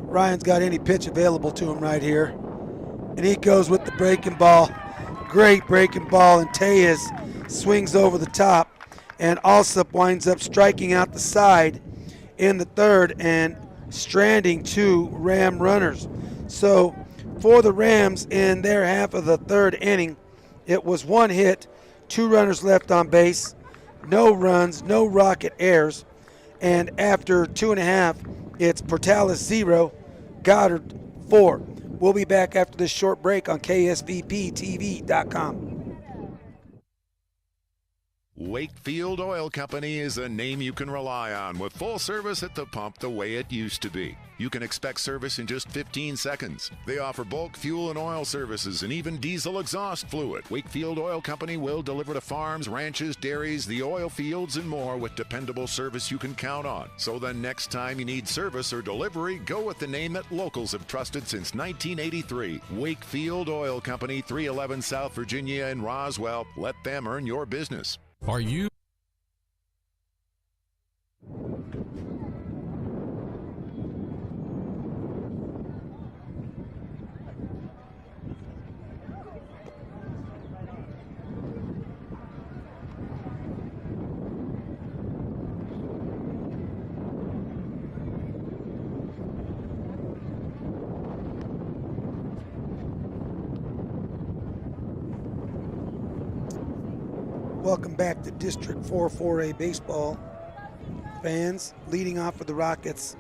Ryan's got any pitch available to him right here. And he goes with the breaking ball. Great breaking ball, and Tejas swings over the top. And Alsop winds up striking out the side in the third and stranding 2 Ram runners. So for the Rams in their half of the third inning, it was 1 hit, 2 runners left on base, no runs, no rocket errors. And after 2.5, it's Portales 0, Goddard 4. We'll be back after this short break on KSVPTV.com. Wakefield Oil Company is a name you can rely on with full service at the pump the way it used to be. You can expect service in just 15 seconds. They offer bulk fuel and oil services and even diesel exhaust fluid. Wakefield Oil Company will deliver to farms, ranches, dairies, the oil fields, and more with dependable service you can count on. So the next time you need service or delivery, go with the name that locals have trusted since 1983. Wakefield Oil Company, 311 South Virginia in Roswell. Let them earn your business. Are you? Welcome back to District 4 4A baseball. Fans, leading off for the Rockets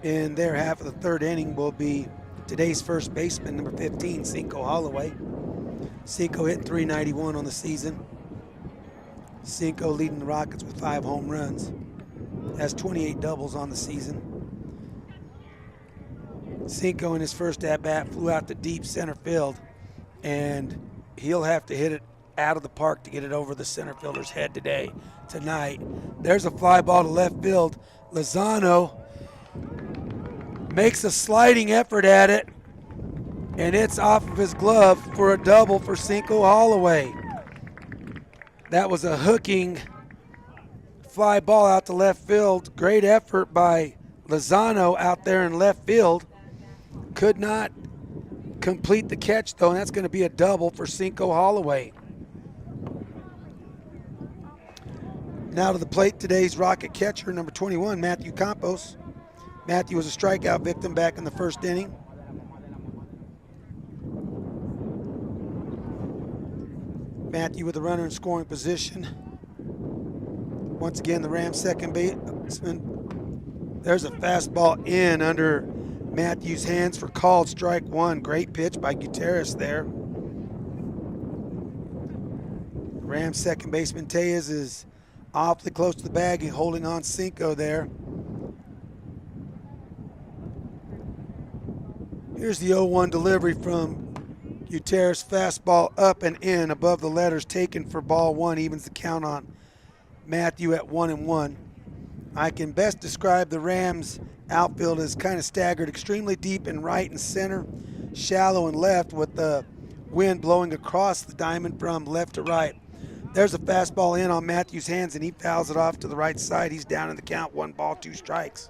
in their half of the third inning will be today's first baseman, number 15, Cinco Holloway. Cinco hitting .391 on the season. Cinco leading the Rockets with 5 home runs. Has 28 doubles on the season. Cinco in his first at-bat flew out to deep center field, and he'll have to hit it out of the park to get it over the center fielder's head tonight. There's a fly ball to left field. Lozano makes a sliding effort at it, and it's off of his glove for a double for Cinco Holloway. That was a hooking fly ball out to left field. Great effort by Lozano out there in left field. Could not complete the catch, though, and that's going to be a double for Cinco Holloway. Now to the plate, today's Rocket catcher, number 21, Matthew Campos. Matthew was a strikeout victim back in the first inning. Matthew with a runner in scoring position. Once again, the Rams' second baseman. There's a fastball in under Matthew's hands for called strike 1. Great pitch by Gutierrez there. Rams' second baseman Tejas is awfully close to the bag and holding on Cinco there. Here's the 0-1 delivery from Gutierrez. Fastball up and in above the letters, taken for ball 1, evens the count on Matthew at 1-1. I can best describe the Rams outfield as kind of staggered, extremely deep in right and center, shallow in left, with the wind blowing across the diamond from left to right. There's a fastball in on Matthew's hands, and he fouls it off to the right side. He's down in the count, 1 ball, 2 strikes.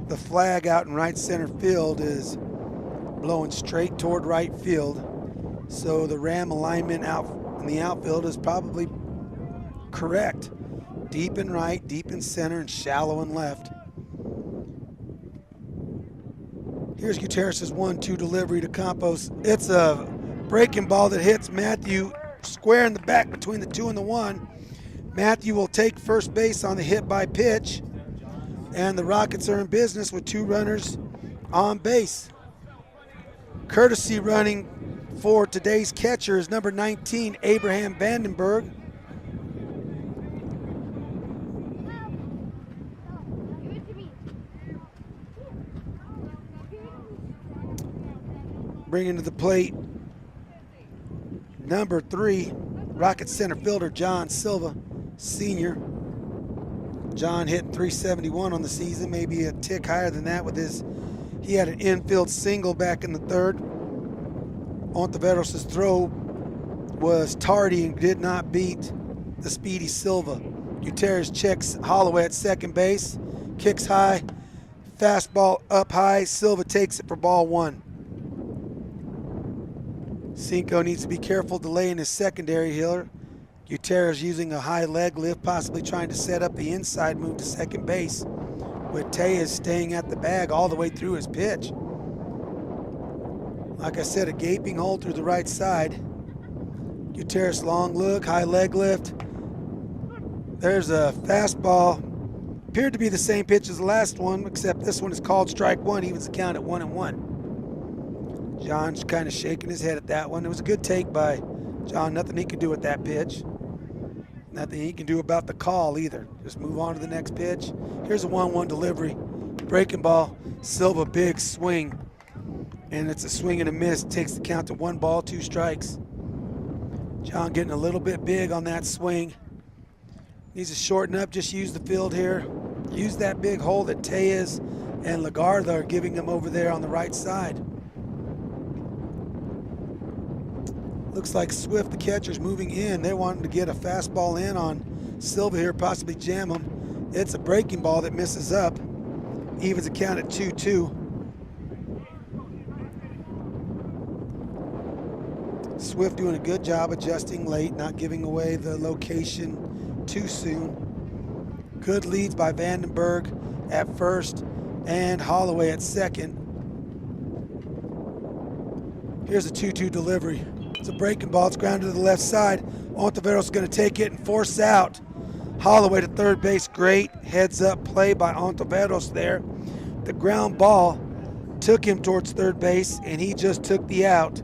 The flag out in right center field is blowing straight toward right field. So the Ram alignment out in the outfield is probably correct. Deep in right, deep in center, and shallow in left. Here's Gutierrez's 1-2 delivery to Campos. It's a breaking ball that hits Matthew square in the back between the 2 and the 1. Matthew will take first base on the hit by pitch, and the Rockets are in business with 2 runners on base. Courtesy running for today's catcher is number 19, Abraham Vandenberg. Bringing to the plate, number 3, Rockets center fielder John Silva, senior. John hitting .371 on the season, maybe a tick higher than that with he had an infield single back in the 3rd. Ontiveros' throw was tardy and did not beat the speedy Silva. Gutierrez checks Holloway at second base, kicks high, fastball up high. Silva takes it for ball 1. Cinco needs to be careful delaying his secondary hitter. Gutierrez using a high leg lift, possibly trying to set up the inside move to second base, with Tejas staying at the bag all the way through his pitch. Like I said, a gaping hole through the right side. Gutierrez long look, high leg lift. There's a fastball. Appeared to be the same pitch as the last one, except this one is called strike 1, evens the count at 1-1. John's kind of shaking his head at that one. It was a good take by John. Nothing he could do with that pitch. Nothing he can do about the call either. Just move on to the next pitch. Here's a 1-1 delivery. Breaking ball. Silva, big swing. And it's a swing and a miss. Takes the count to 1 ball, 2 strikes. John getting a little bit big on that swing. Needs to shorten up, just use the field here. Use that big hole that Tejas and Lagarde are giving him over there on the right side. Looks like Swift, the catcher's moving in. They're wanting to get a fastball in on Silva here, possibly jam him. It's a breaking ball that misses up. Evens the count at 2-2. Swift doing a good job adjusting late, not giving away the location too soon. Good leads by Vandenberg at first and Holloway at second. Here's a 2-2 delivery. It's a breaking ball. It's grounded to the left side. Ontiveros is going to take it and force out. Holloway to third base. Great heads-up play by Ontiveros there. The ground ball took him towards third base, and he just took the out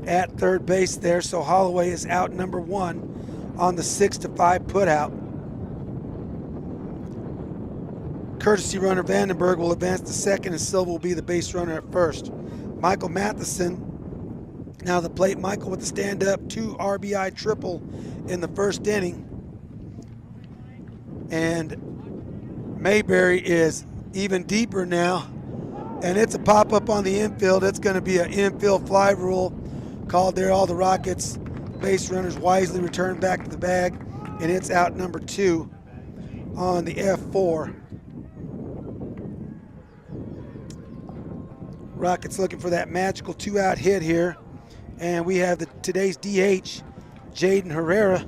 at third base there. So Holloway is out number 1 on the 6-5 putout. Courtesy runner Vandenberg will advance to second, and Silva will be the base runner at first. Michael Matheson now the plate. Michael with the stand-up 2 RBI triple in the first inning. And Mayberry is even deeper now. And it's a pop-up on the infield. It's going to be an infield fly rule called there. All the Rockets base runners wisely return back to the bag. And it's out number 2 on the F4. Rockets looking for that magical 2-out hit here. And we have today's DH, Jaden Herrera,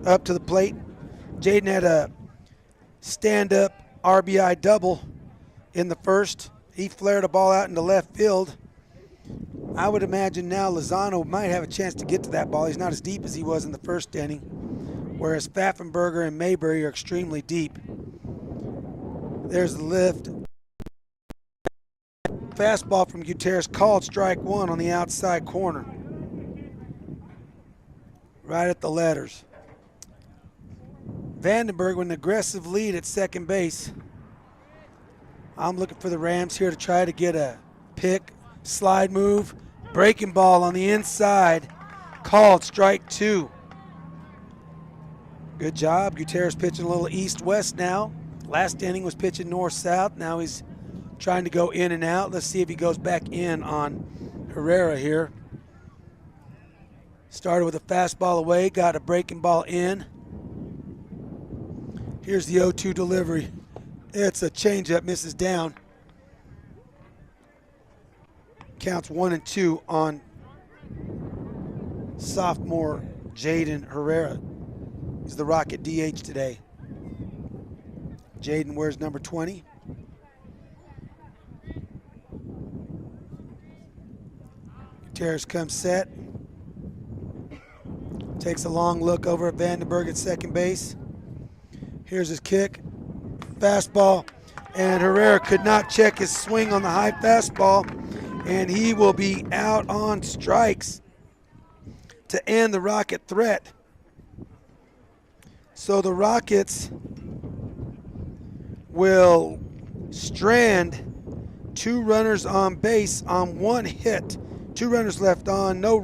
up to the plate. Jaden had a stand-up RBI double in the first. He flared a ball out into left field. I would imagine now Lozano might have a chance to get to that ball. He's not as deep as he was in the first inning, whereas Pfaffenberger and Mayberry are extremely deep. There's the lift. Fastball from Gutierrez called strike 1 on the outside corner. Right at the letters. Vandenberg with an aggressive lead at second base. I'm looking for the Rams here to try to get a pick, slide move, breaking ball on the inside, called strike 2. Good job. Gutierrez pitching a little east-west now. Last inning was pitching north-south. Now he's trying to go in and out. Let's see if he goes back in on Herrera here. Started with a fastball away, got a breaking ball in. Here's the 0-2 delivery. It's a changeup, misses down. Counts 1-2 on sophomore Jaden Herrera. He's the Rocket DH today. Jaden wears number 20. Gutierrez comes set. Takes a long look over at Vandenberg at second base. Here's his kick. Fastball. And Herrera could not check his swing on the high fastball. And he will be out on strikes to end the Rocket threat. So the Rockets will strand 2 runners on base on 1 hit. 2 runners left on, no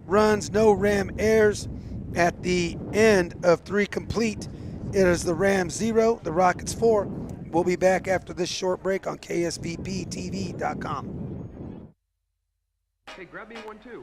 runs, no Ram errors. At the end of 3 complete, it is the Rams 0, the Rockets 4. We'll be back after this short break on KSVPTV.com. Hey, grab me 1 too.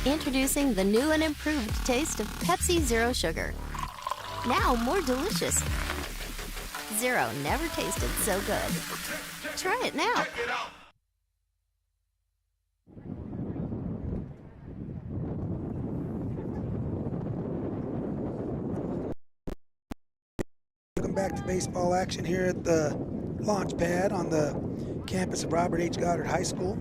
Introducing the new and improved taste of Pepsi Zero Sugar. Now more delicious. Zero never tasted so good. Try it now. Welcome back to baseball action here at the launch pad on the campus of Robert H. Goddard High School.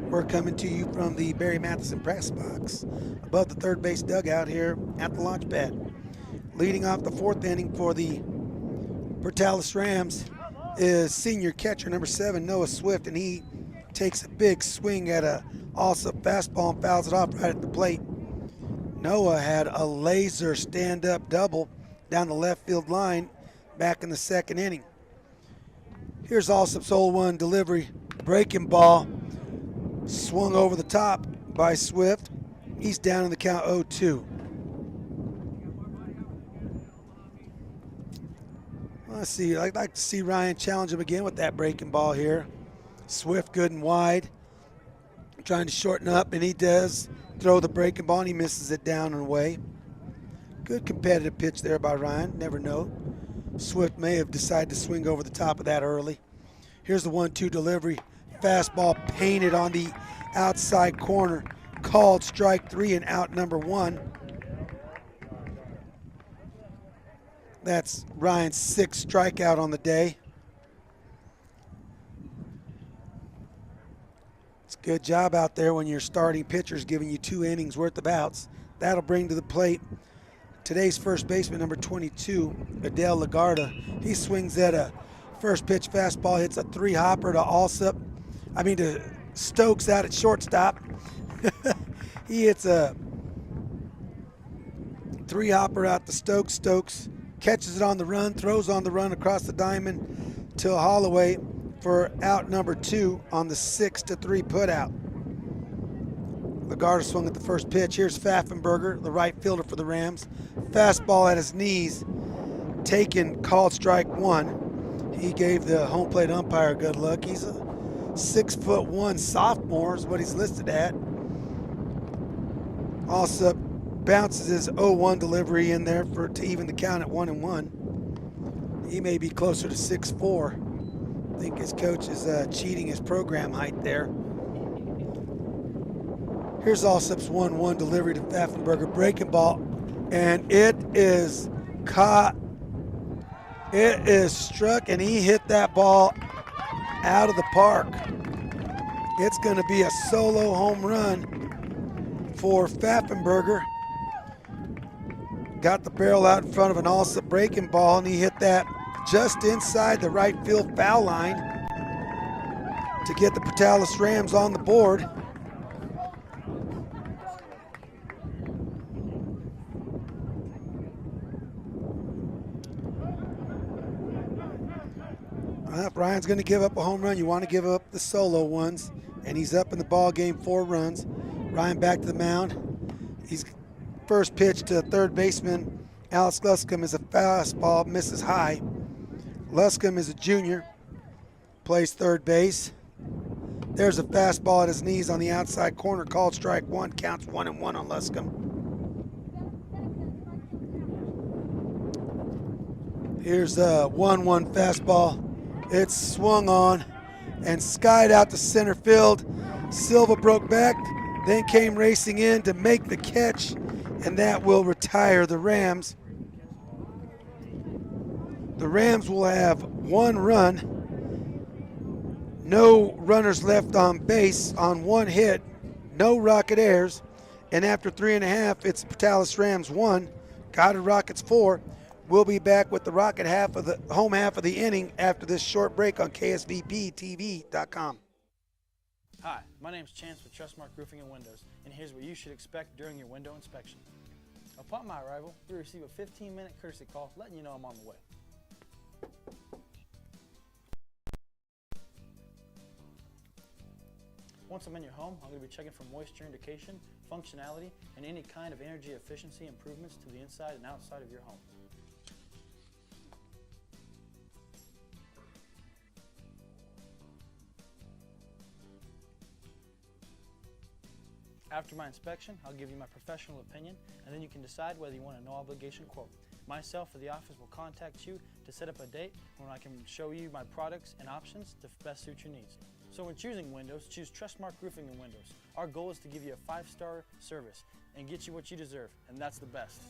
We're coming to you from the Barry Matheson press box above the third base dugout here at the launch pad. Leading off the 4th inning for the Portales Rams is senior catcher number 7, Noah Swift, and he takes a big swing at a also fastball and fouls it off right at the plate. Noah had a laser stand-up double down the left field line back in the 2nd inning. Here's Allsup's 0-1 delivery, breaking ball, swung over the top by Swift. He's down in the count 0-2. Let's see, I'd like to see Ryan challenge him again with that breaking ball here. Swift good and wide, trying to shorten up, and he does throw the breaking ball, and he misses it down and away. Good competitive pitch there by Ryan, never know. Swift may have decided to swing over the top of that early. Here's the 1-2 delivery. Fastball painted on the outside corner. Called strike 3 and out number 1. That's Ryan's 6th strikeout on the day. It's a good job out there when your starting pitcher's giving you 2 innings worth of outs. That'll bring to the plate today's first baseman, number 22, Adele Lagarda. He swings at a first pitch fastball, hits a 3-hopper to Stokes out at shortstop. He hits a 3-hopper out to Stokes. Stokes catches it on the run, throws on the run across the diamond to Holloway for out number 2 on the 6-3 putout. Lagarda swung at the first pitch. Here's Pfaffenberger, the right fielder for the Rams. Fastball at his knees, taken, called strike 1. He gave the home plate umpire good look. He's a 6'1" sophomore is what he's listed at. Also bounces his 0-1 delivery in there to even the count at 1-1. He may be closer to 6'4". I think his coach is cheating his program height there. Here's Allsup's 1-1 delivery to Pfaffenberger, breaking ball, and it is caught. It is struck, and he hit that ball out of the park. It's going to be a solo home run for Pfaffenberger. Got the barrel out in front of an Allsup breaking ball, and he hit that just inside the right field foul line to get the Portales Rams on the board. If Ryan's going to give up a home run, you want to give up the solo ones, and he's up in the ball game, 4 runs. Ryan back to the mound. He's first pitch to third baseman Alex Luscombe is a fastball, misses high. Luscombe is a junior, plays third base. There's a fastball at his knees on the outside corner called strike one. Counts 1-1 on Luscombe. Here's a 1-1 fastball. It's swung on and skied out to center field. Silva broke back, then came racing in to make the catch, and that will retire the Rams. The Rams will have 1 run. No runners left on base on 1 hit, no Rocket Airs, and after 3.5, it's Portales Rams 1, Goddard Rockets 4. We'll be back with the Rocket home half of the inning after this short break on KSVPTV.com. Hi, my name is Chance with Trustmark Roofing and Windows, and here's what you should expect during your window inspection. Upon my arrival, you'll receive a 15-minute courtesy call letting you know I'm on the way. Once I'm in your home, I'm going to be checking for moisture indication, functionality, and any kind of energy efficiency improvements to the inside and outside of your home. After my inspection, I'll give you my professional opinion, and then you can decide whether you want a no-obligation quote. Myself or the office will contact you to set up a date when I can show you my products and options to best suit your needs. So when choosing windows, choose Trustmark Roofing and Windows. Our goal is to give you a 5-star service and get you what you deserve, and that's the best.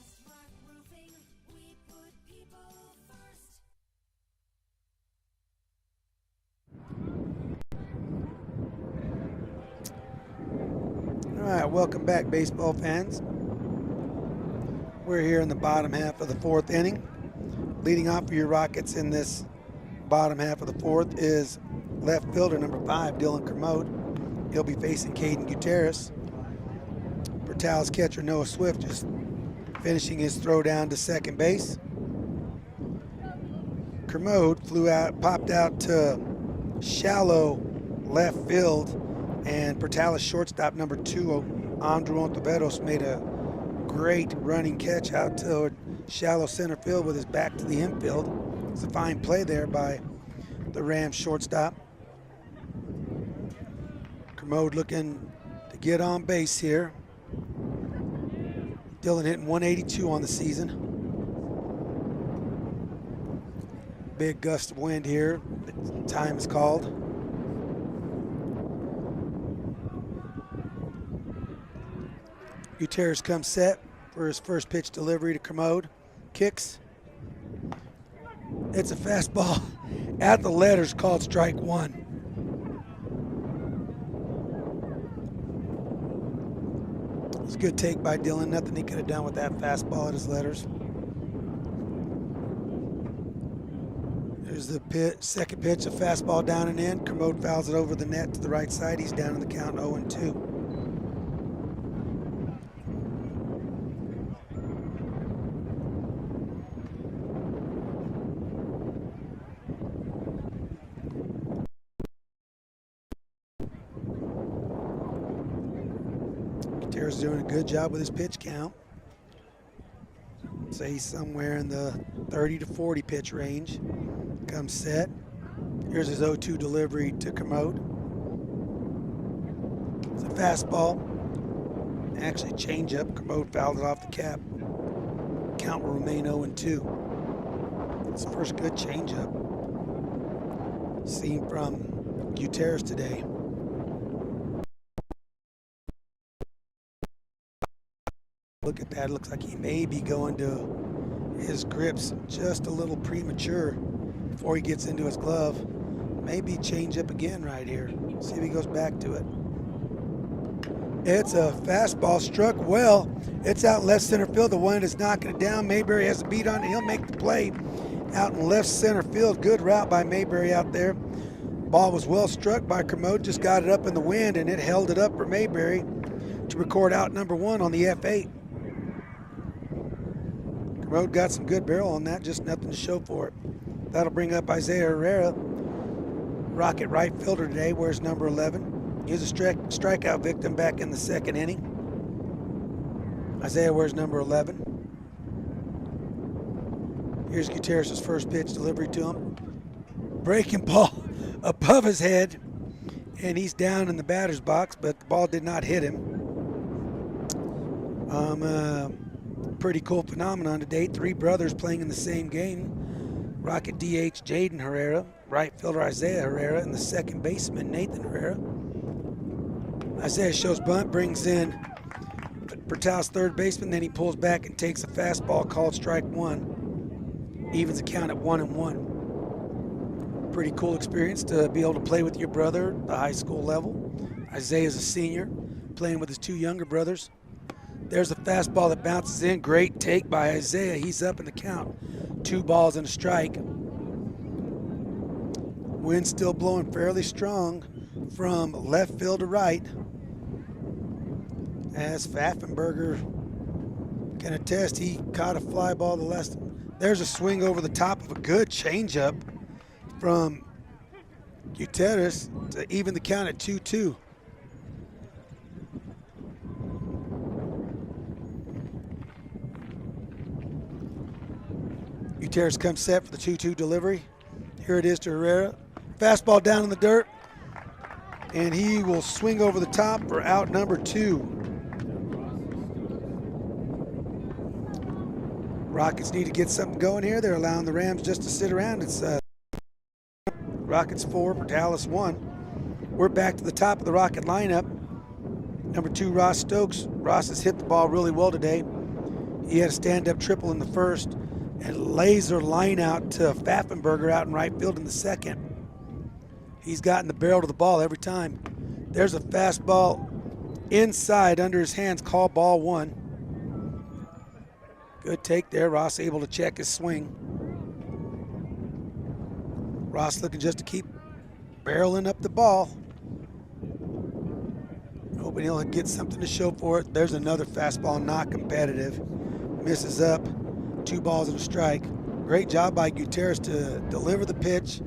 All right, welcome back, baseball fans. We're here in the bottom half of the 4th inning. Leading off for your Rockets in this bottom half of the 4th is left fielder number 5, Dylan Kermode. He'll be facing Caden Gutierrez. Portales catcher Noah Swift just finishing his throw down to second base. Kermode popped out to shallow left field, and Portales shortstop number 2, Andrew Ontiveros, made a great running catch out to shallow center field with his back to the infield. It's a fine play there by the Rams shortstop. Kermode looking to get on base here. Dylan hitting 182 on the season. Big gust of wind here. Time is called. Gutierrez comes set for his first pitch delivery to Kermode. Kicks. It's a fastball at the letters called strike one. It's a good take by Dylan. Nothing he could have done with that fastball at his letters. There's the second pitch, a fastball down and in. Kermode fouls it over the net to the right side. He's down in the count 0-2. Gutierrez doing a good job with his pitch count. Say he's somewhere in the 30 to 40 pitch range. Comes set. Here's his 0-2 delivery to Kermode. It's a fastball. Actually, changeup. Kermode fouled it off the cap. Count will remain 0-2. It's the first good changeup seen from Gutierrez today. Look at that. It looks like he may be going to his grips just a little premature before he gets into his glove. Maybe change up again right here. See if he goes back to it. It's a fastball, struck well. It's out left center field. The wind is knocking it down. Mayberry has a beat on it. He'll make the play out in left center field. Good route by Mayberry out there. Ball was well struck by Kermode. Just got it up in the wind, and it held it up for Mayberry to record out number 1 on the F8. Kermode got some good barrel on that, just nothing to show for it. That'll bring up Isaiah Herrera, Rocket right fielder today, wears number 11. He was a strikeout victim back in the second inning. Isaiah wears number 11. Here's Gutierrez's first pitch delivery to him. Breaking ball above his head And he's down in the batter's box, but the ball did not hit him. Pretty cool phenomenon today. 3 brothers playing in the same game. Rocket DH Jaden Herrera, right fielder Isaiah Herrera, and the second baseman Nathan Herrera. Isaiah shows bunt, brings in Bertal's third baseman, then he pulls back and takes a fastball called strike 1. Evens the count at 1-1. Pretty cool experience to be able to play with your brother at the high school level. Isaiah's a senior, playing with his 2 younger brothers. There's a fastball that bounces in. Great take by Isaiah. He's up in the count. 2 balls and a strike. Wind still blowing fairly strong from left field to right. As Pfaffenberger can attest, he caught a fly ball the last. There's a swing over the top of a good changeup from Gutierrez to even the count at 2-2. Gutierrez comes set for the 2-2 delivery. Here it is to Herrera. Fastball down in the dirt, and he will swing over the top for out number 2. Rockets need to get something going here. They're allowing the Rams just to sit around. It's Rockets 4, Dallas 1. We're back to the top of the Rocket lineup. Number 2, Ross Stokes. Ross has hit the ball really well today. He had a stand-up triple in the first and laser line out to Pfaffenberger out in right field in the second. He's gotten the barrel to the ball every time. There's a fastball inside under his hands, call ball 1. Good take there. Ross able to check his swing. Ross looking just to keep barreling up the ball. Hoping he'll get something to show for it. There's another fastball, not competitive. Misses up. 2 balls and a strike. Great job by Gutierrez to deliver the pitch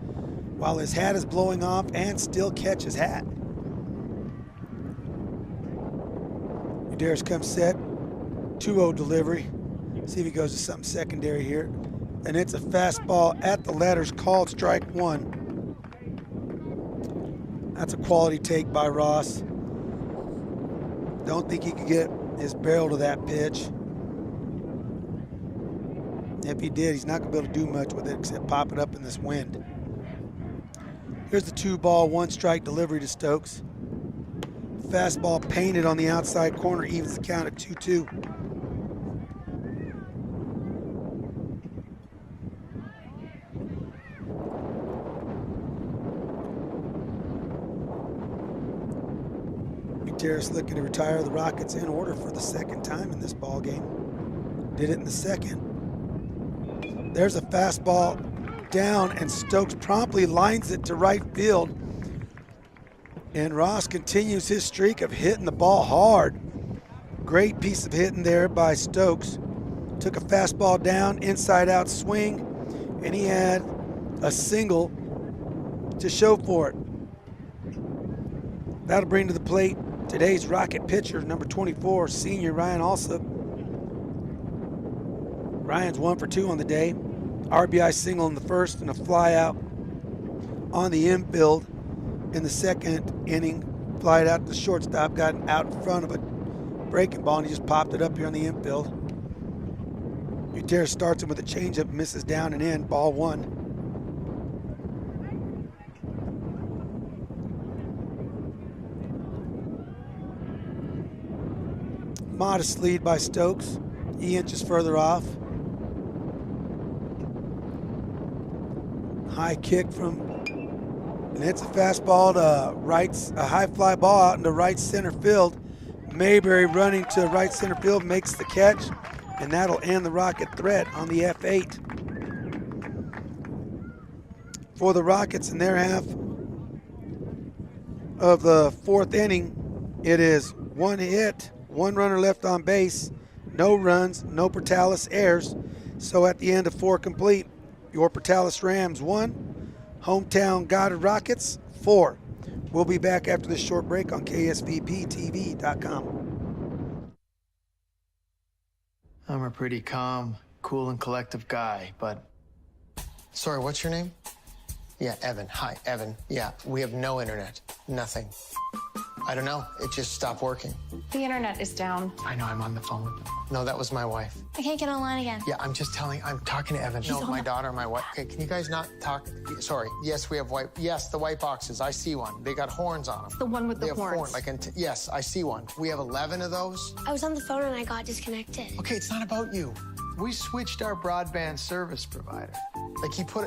while his hat is blowing off and still catch his hat. Gutierrez comes set. 2-0 delivery. See if he goes to something secondary here. And it's a fastball at the letters called strike 1. That's a quality take by Ross. Don't think he could get his barrel to that pitch. If he did, he's not going to be able to do much with it except pop it up in this wind. Here's the 2-ball, 1-strike delivery to Stokes. Fastball painted on the outside corner, evens the count at 2-2. Gutierrez looking to retire the Rockets in order for the second time in this ball game. Did it in the second. There's a fastball down, and Stokes promptly lines it to right field. And Ross continues his streak of hitting the ball hard. Great piece of hitting there by Stokes. Took a fastball down, inside-out swing, and he had a single to show for it. That'll bring to the plate today's Rocket pitcher, number 24, senior Ryan Alsop. Ryan's 1 for 2 on the day. RBI single in the first and a fly out on the infield in the second inning. Flied out to the shortstop, got out in front of a breaking ball, and he just popped it up here on the infield. Gutierrez starts him with a changeup, misses down and in, ball 1. Modest lead by Stokes. He inches further off. High kick from, and it's a fastball to right, a high fly ball out into right center field. Mayberry running to right center field makes the catch, and that'll end the Rocket threat on the F8. For the Rockets in their half of the 4th inning, it is 1 hit, 1 runner left on base, no runs, no Portales errors. So at the end of 4 complete, your Portales Rams 1, hometown Goddard Rockets 4. We'll be back after this short break on KSVPTV.com. I'm a pretty calm, cool, and collective guy, but... Sorry, what's your name? Yeah, Evan. Hi, Evan. Yeah, we have no internet. Nothing. I don't know. It just stopped working. The internet is down. I know, I'm on the phone with them. No, that was my wife. I can't get online again. Yeah, I'm talking to Evan. No, my daughter, my wife. Okay, can you guys not talk? Sorry. Yes, we have the white boxes. I see one. They got horns on them. The one with the horns. Yes, I see one. We have 11 of those. I was on the phone and I got disconnected. Okay, it's not about you. We switched our broadband service provider.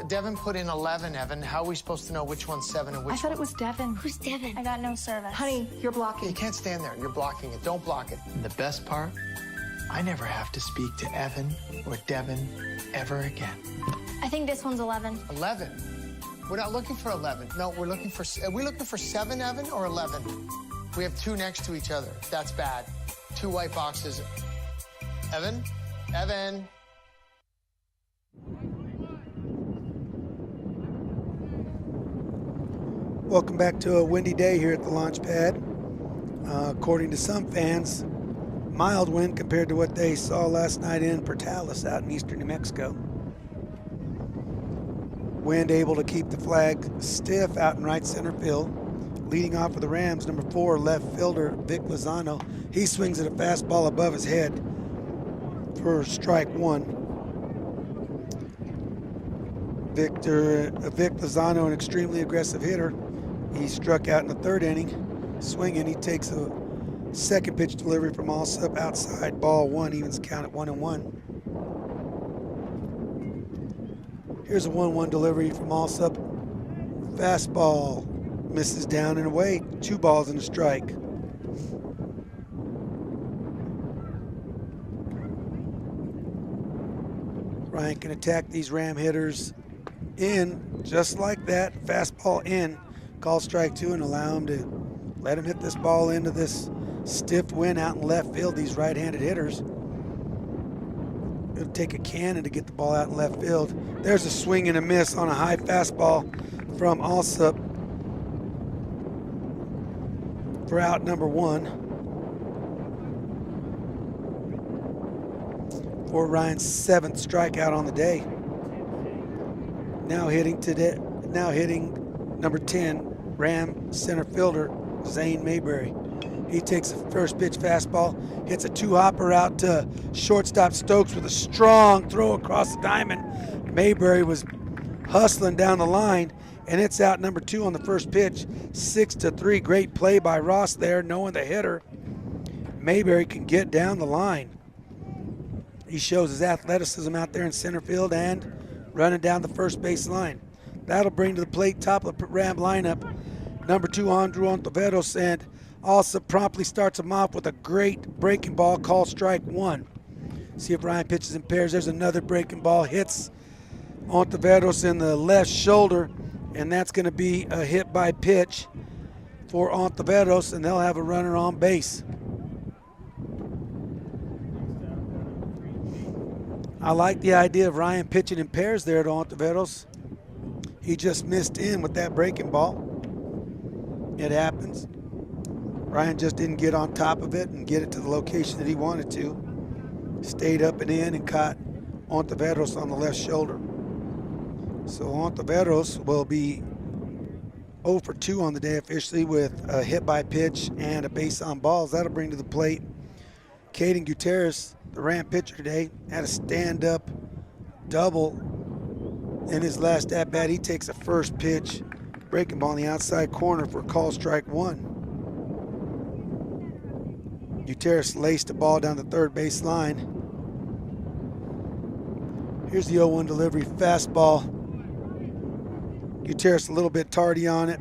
Devin put in 11, Evan. How are we supposed to know which one's 7 and which I thought it was Devin. Who's Devin? I got no service. Honey, you're blocking. You can't stand there. You're blocking it. Don't block it. And the best part, I never have to speak to Evan or Devin ever again. I think this one's 11. 11? We're not looking for 11. No, are we looking for 7, Evan, or 11? We have 2 next to each other. That's bad. 2 white boxes. Evan? Evan? Welcome back to a windy day here at the launch pad. According to some fans, mild wind compared to what they saw last night in Portales out in eastern New Mexico. Wind able to keep the flag stiff out in right center field. Leading off for the Rams, number 4, left fielder Vic Lozano. He swings at a fastball above his head for strike 1. Vic Lozano, an extremely aggressive hitter. He struck out in the 3rd inning. Swinging, he takes a second pitch delivery from Alsop outside, ball 1, evens count at 1-1. Here's a 1-1 delivery from Alsop. Fastball misses down and away. 2 balls and a strike. Ryan can attack these Ram hitters in just like that. Fastball in. Call strike 2 and allow him to let him hit this ball into this stiff wind out in left field. These right-handed hitters. It'll take a cannon to get the ball out in left field. There's a swing and a miss on a high fastball from Alsop for out number 1. For Ryan's 7th strikeout on the day. Now hitting number 10, Ram center fielder Zane Mayberry. He takes a first pitch fastball, hits a 2-hopper out to shortstop Stokes with a strong throw across the diamond. Mayberry was hustling down the line, and it's out number 2 on the first pitch. 6-3. Great play by Ross there, knowing the hitter. Mayberry can get down the line. He shows his athleticism out there in center field and running down the first base line. That'll bring to the plate top of the Ram lineup number 2, Andrew Ontiveros, and also promptly starts him off with a great breaking ball, called strike 1. See if Ryan pitches in pairs. There's another breaking ball, hits Ontiveros in the left shoulder, and that's going to be a hit by pitch for Ontiveros, and they'll have a runner on base. I like the idea of Ryan pitching in pairs there to Ontiveros. He just missed in with that breaking ball. It happens. Ryan just didn't get on top of it and get it to the location that he wanted to. Stayed up and in and caught Ontiveros on the left shoulder. So Ontiveros will be 0 for 2 on the day officially with a hit by pitch and a base on balls. That'll bring to the plate Caden Gutierrez, the Ram pitcher today, had a stand-up double in his last at-bat. He takes a first pitch breaking ball in the outside corner for call strike 1. Gutierrez laced the ball down the third base line. Here's the 0-1 delivery, fastball. Gutierrez a little bit tardy on it.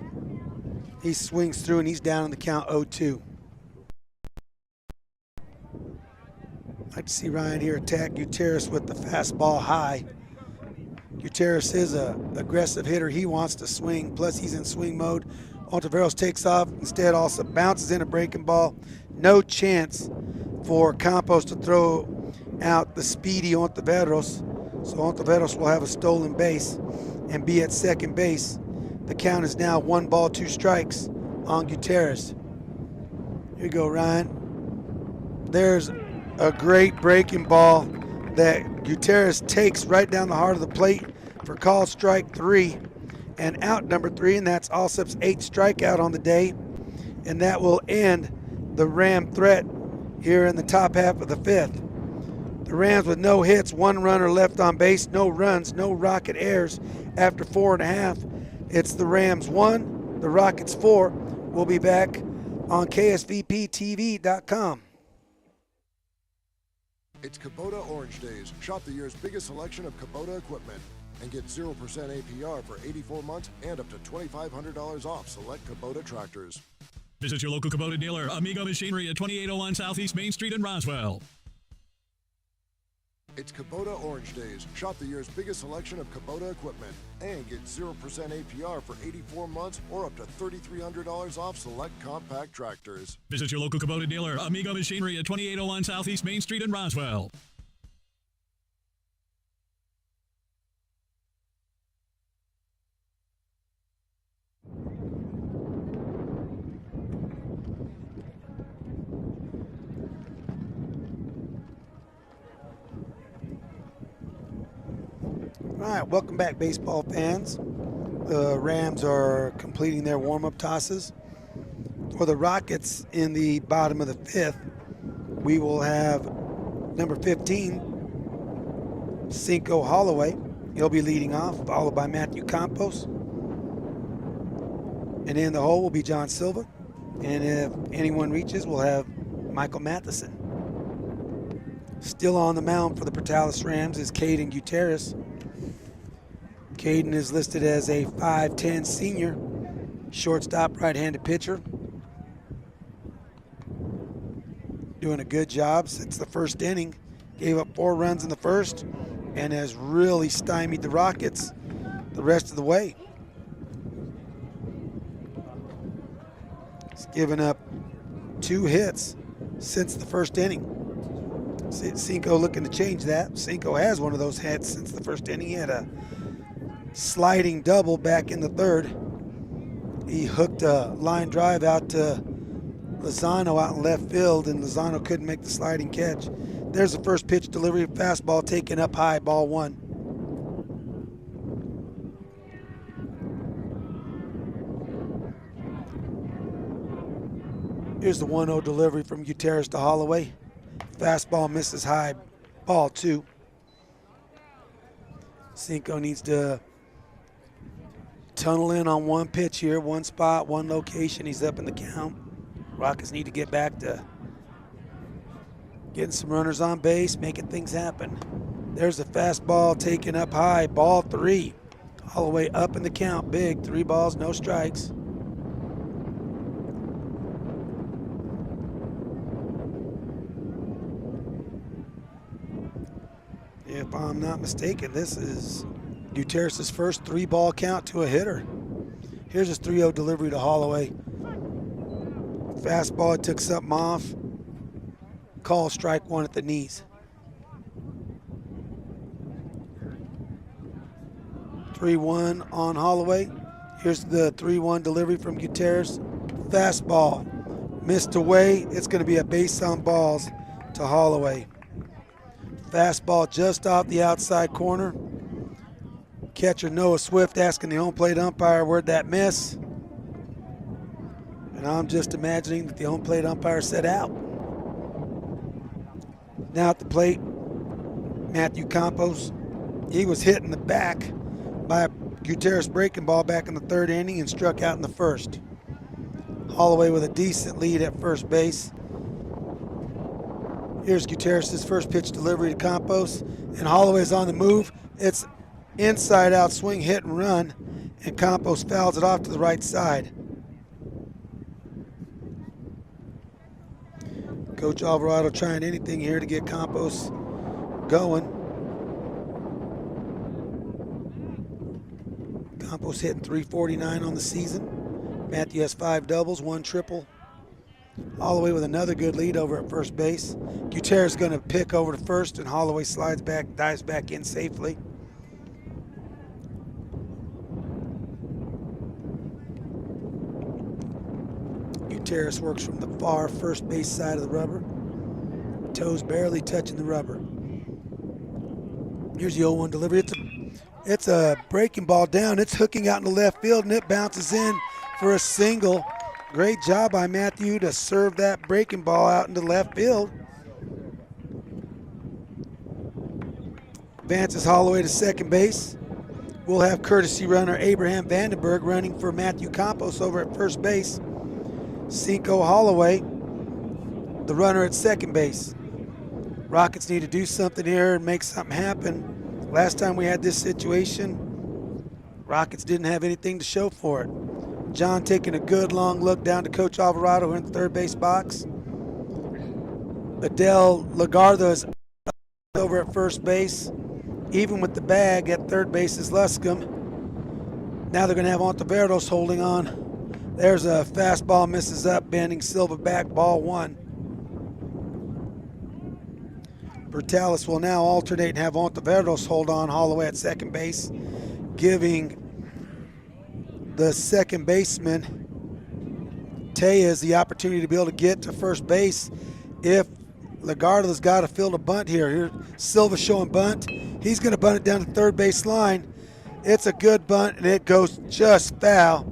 He swings through and he's down on the count 0-2. I'd like to see Ryan here attack Gutierrez with the fastball high. Gutierrez is an aggressive hitter. He wants to swing, plus he's in swing mode. Ontiveros takes off, instead also bounces in a breaking ball. No chance for Campos to throw out the speedy Ontiveros. So Ontiveros will have a stolen base and be at second base. The count is now 1 ball, 2 strikes on Gutierrez. Here you go, Ryan. There's a great breaking ball that Gutierrez takes right down the heart of the plate for call strike 3. and out number 3, and that's Alsop's 8th strikeout on the day, and that will end the Ram threat here in the top half of the 5th. The Rams with no hits, 1 runner left on base, no runs, no Rocket errors after 4.5. It's the Rams 1, the Rockets 4. We'll be back on KSVPTV.com. It's Kubota Orange Days. Shop the year's biggest selection of Kubota equipment and get 0% APR for 84 months and up to $2,500 off select Kubota tractors. Visit your local Kubota dealer, Amigo Machinery at 2801 Southeast Main Street in Roswell. It's Kubota Orange Days. Shop the year's biggest selection of Kubota equipment and get 0% APR for 84 months or up to $3,300 off select compact tractors. Visit your local Kubota dealer, Amigo Machinery at 2801 Southeast Main Street in Roswell. All right, welcome back, baseball fans. The Rams are completing their warm-up tosses. For the Rockets in the bottom of the 5th, we will have number 15, Cinco Holloway. He'll be leading off, followed by Matthew Campos. And in the hole will be John Silva. And if anyone reaches, we'll have Michael Matheson. Still on the mound for the Portales Rams is Caden Gutierrez. Caden is listed as a 5'10 senior, shortstop, right-handed pitcher. Doing a good job since the first inning. Gave up 4 runs in the first and has really stymied the Rockets the rest of the way. He's given up 2 hits since the first inning. Cinco looking to change that. Cinco has one of those hits since the first inning. He had a sliding double back in the 3rd. He hooked a line drive out to Lozano out in left field, and Lozano couldn't make the sliding catch. There's the first pitch delivery, fastball taken up high, ball 1. Here's the 1-0 delivery from Gutierrez to Holloway. Fastball misses high, ball 2. Cinco needs to tunnel in on one pitch here, one spot, one location. He's up in the count. Rockets need to get back to getting some runners on base, making things happen. There's a fastball taken up high, ball 3. Holloway up in the count, big, 3 balls, no strikes. If I'm not mistaken, this is Gutierrez's first 3-ball count to a hitter. Here's his 3-0 delivery to Holloway. Fastball, took something off. Call strike 1 at the knees. 3-1 on Holloway. Here's the 3-1 delivery from Gutierrez. Fastball, missed away. It's going to be a base on balls to Holloway. Fastball just off the outside corner. Catcher Noah Swift asking the home plate umpire, where'd that miss? And I'm just imagining that the home plate umpire said out. Now at the plate, Matthew Campos. He was hit in the back by a Gutierrez breaking ball back in the 3rd inning and struck out in the 1st. Holloway with a decent lead at first base. Here's Gutierrez's first pitch delivery to Campos, and Holloway's on the move. It's inside out swing, hit and run, and Campos fouls it off to the right side. Coach Alvarado trying anything here to get Campos going. Campos hitting .349 on the season. Matthew has 5 doubles, 1 triple. Holloway with another good lead over at first base. Gutierrez going to pick over to first, and Holloway slides back, dives back in safely. Gutierrez works from the far first base side of the rubber. Toes barely touching the rubber. Here's the 0-1 delivery. It's a It's a breaking ball down. It's hooking out in the left field, and it bounces in for a single. Great job by Matthew to serve that breaking ball out into left field. Advances Holloway to second base. We'll have courtesy runner Abraham Vandenberg running for Matthew Campos over at first base. Cinco Holloway, the runner at second base. Rockets need to do something here and make something happen. Last time we had this situation, Rockets didn't have anything to show for it. John taking a good long look down to Coach Alvarado in the third base box. Adele Lagarda is over at first base. Even with the bag at third base is Luscombe. Now they're going to have Ontiveros holding on. There's a fastball, misses up, bending Silva back, ball one. Bertalis will now alternate and have Ontiveros hold on Holloway at second base, giving the second baseman Tejas the opportunity to be able to get to first base if Lagarda's got to field a bunt here. Here, Silva showing bunt. He's going to bunt it down the third base line. It's a good bunt, and it goes just foul.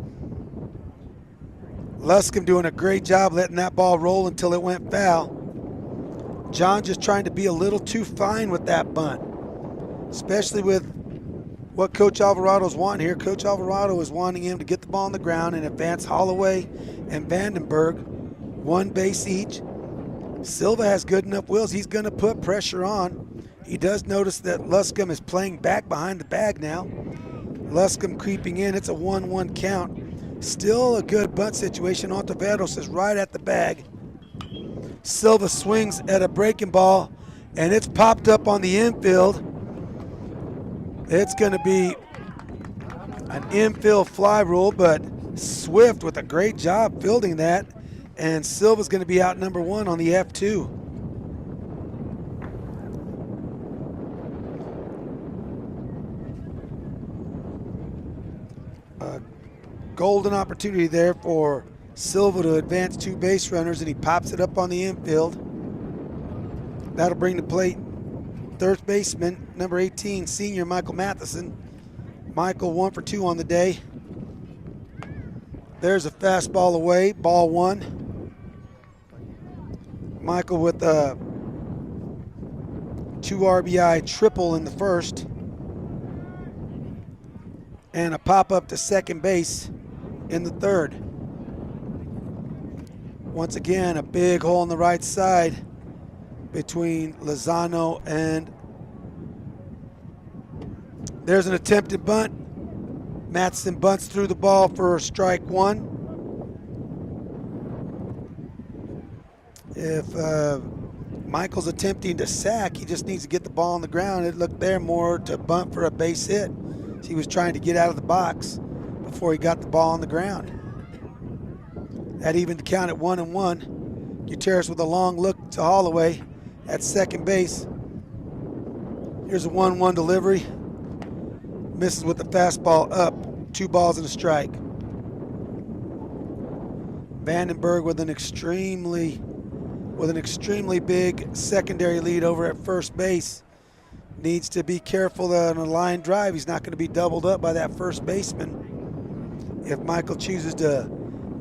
Luscombe doing a great job letting that ball roll until it went foul. John just trying to be a little too fine with that bunt, especially with what Coach Alvarado's wanting here. Coach Alvarado is wanting him to get the ball on the ground and advance Holloway and Vandenberg, one base each. Silva has good enough wheels. He's going to put pressure on. He does notice that Luscombe is playing back behind the bag now. Luscombe creeping in. It's a 1-1 count. Still a good bunt situation. Ontiveros is right at the bag. Silva swings at a breaking ball, and it's popped up on the infield. It's going to be an infield fly rule, but Swift with a great job fielding that, and Silva's going to be out number one on the F2. A golden opportunity there for Silva to advance two base runners, and he pops it up on the infield. That'll bring to plate third baseman, number 18, senior Michael Matheson. Michael 1 for 2 on the day. There's a fastball away, ball one. Michael with a 2 RBI triple in the first, and a pop up to second base in the third. Once again, a big hole on the right side between Lozano and there's an attempted bunt. Matheson bunts through the ball for strike one. If Michael's attempting to sack, he just needs to get the ball on the ground. It looked there more to bunt for a base hit. He was trying to get out of the box before he got the ball on the ground. That evened the count at 1-1. Gutierrez with a long look to Holloway at second base. Here's a 1-1 delivery. Misses with the fastball up. 2 balls and a strike. Vandenberg with an extremely big secondary lead over at first base. Needs to be careful on a line drive. He's not going to be doubled up by that first baseman. If Michael chooses to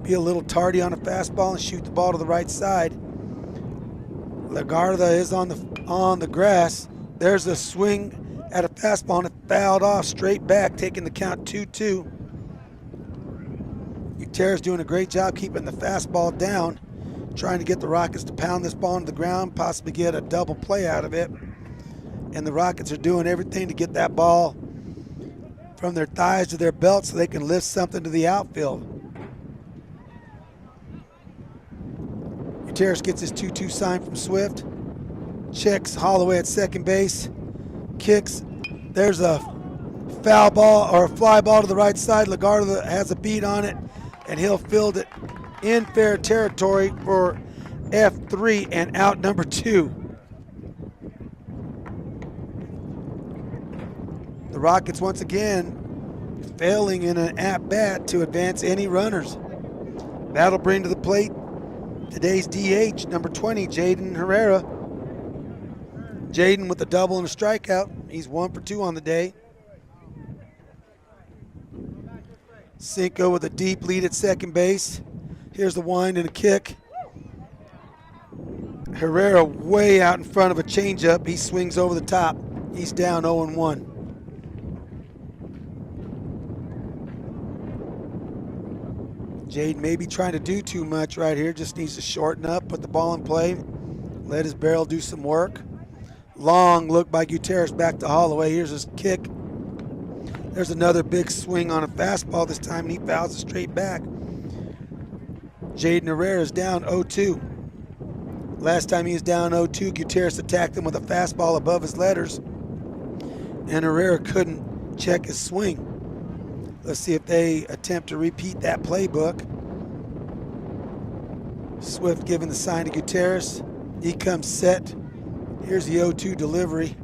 be a little tardy on a fastball and shoot the ball to the right side. Lagarda is on the grass. There's a swing at a fastball, and it fouled off straight back, taking the count 2-2. Gutierrez doing a great job keeping the fastball down, trying to get the Rockets to pound this ball into the ground, possibly get a double play out of it. And the Rockets are doing everything to get that ball from their thighs to their belt so they can lift something to the outfield. Gutierrez gets his 2-2 sign from Swift. Checks Holloway at second base. Kicks. There's a foul ball or a fly ball to the right side. Lagarda has a beat on it, and he'll field it in fair territory for F3 and out number 2. The Rockets once again failing in an at-bat to advance any runners. That'll bring to the plate today's DH, number 20, Jaden Herrera. Jaden with a double and a strikeout. He's 1 for 2 on the day. Cinco with a deep lead at second base. Here's the wind and a kick. Herrera way out in front of a changeup. He swings over the top. He's down 0-1. Jade may be trying to do too much right here. Just needs to shorten up, put the ball in play, let his barrel do some work. Long look by Gutierrez back to Holloway. Here's his kick. There's another big swing on a fastball this time, and he fouls it straight back. Jaden Herrera is down 0-2. Last time he was down 0-2, Gutierrez attacked him with a fastball above his letters, and Herrera couldn't check his swing. Let's see if they attempt to repeat that playbook. Swift giving the sign to Gutierrez. He comes set. Here's the 0-2 delivery.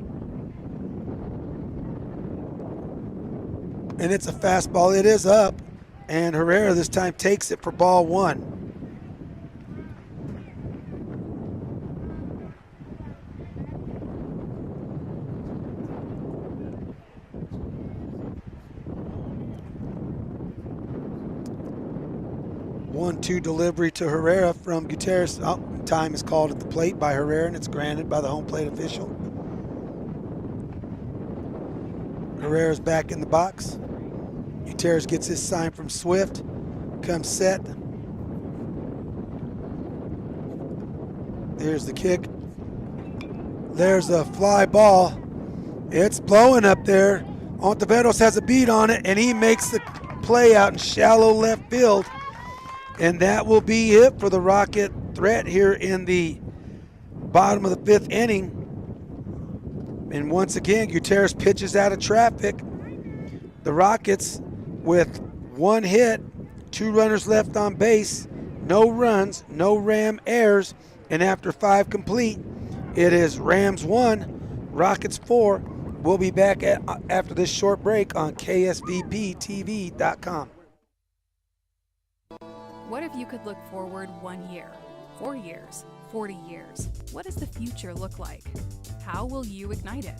And it's a fastball. It is up. And Herrera this time takes it for ball one. One-two delivery to Herrera from Gutierrez. Oh, time is called at the plate by Herrera, and it's granted by the home plate official. Herrera's back in the box. Gutierrez gets his sign from Swift. Comes set. There's the kick. There's a fly ball. It's blowing up there. Ontiveros has a beat on it, and he makes the play out in shallow left field. And that will be it for the Rocket threat here in the bottom of the fifth inning. And once again, Gutierrez pitches out of traffic. The Rockets with one hit, 2 runners left on base, no runs, no Ram errors, and after 5 complete, it is Rams 1, Rockets 4. We'll be back after this short break on KSVPTV.com. What if you could look forward 1 year, 4 years, 40 years? What does the future look like? How will you ignite it?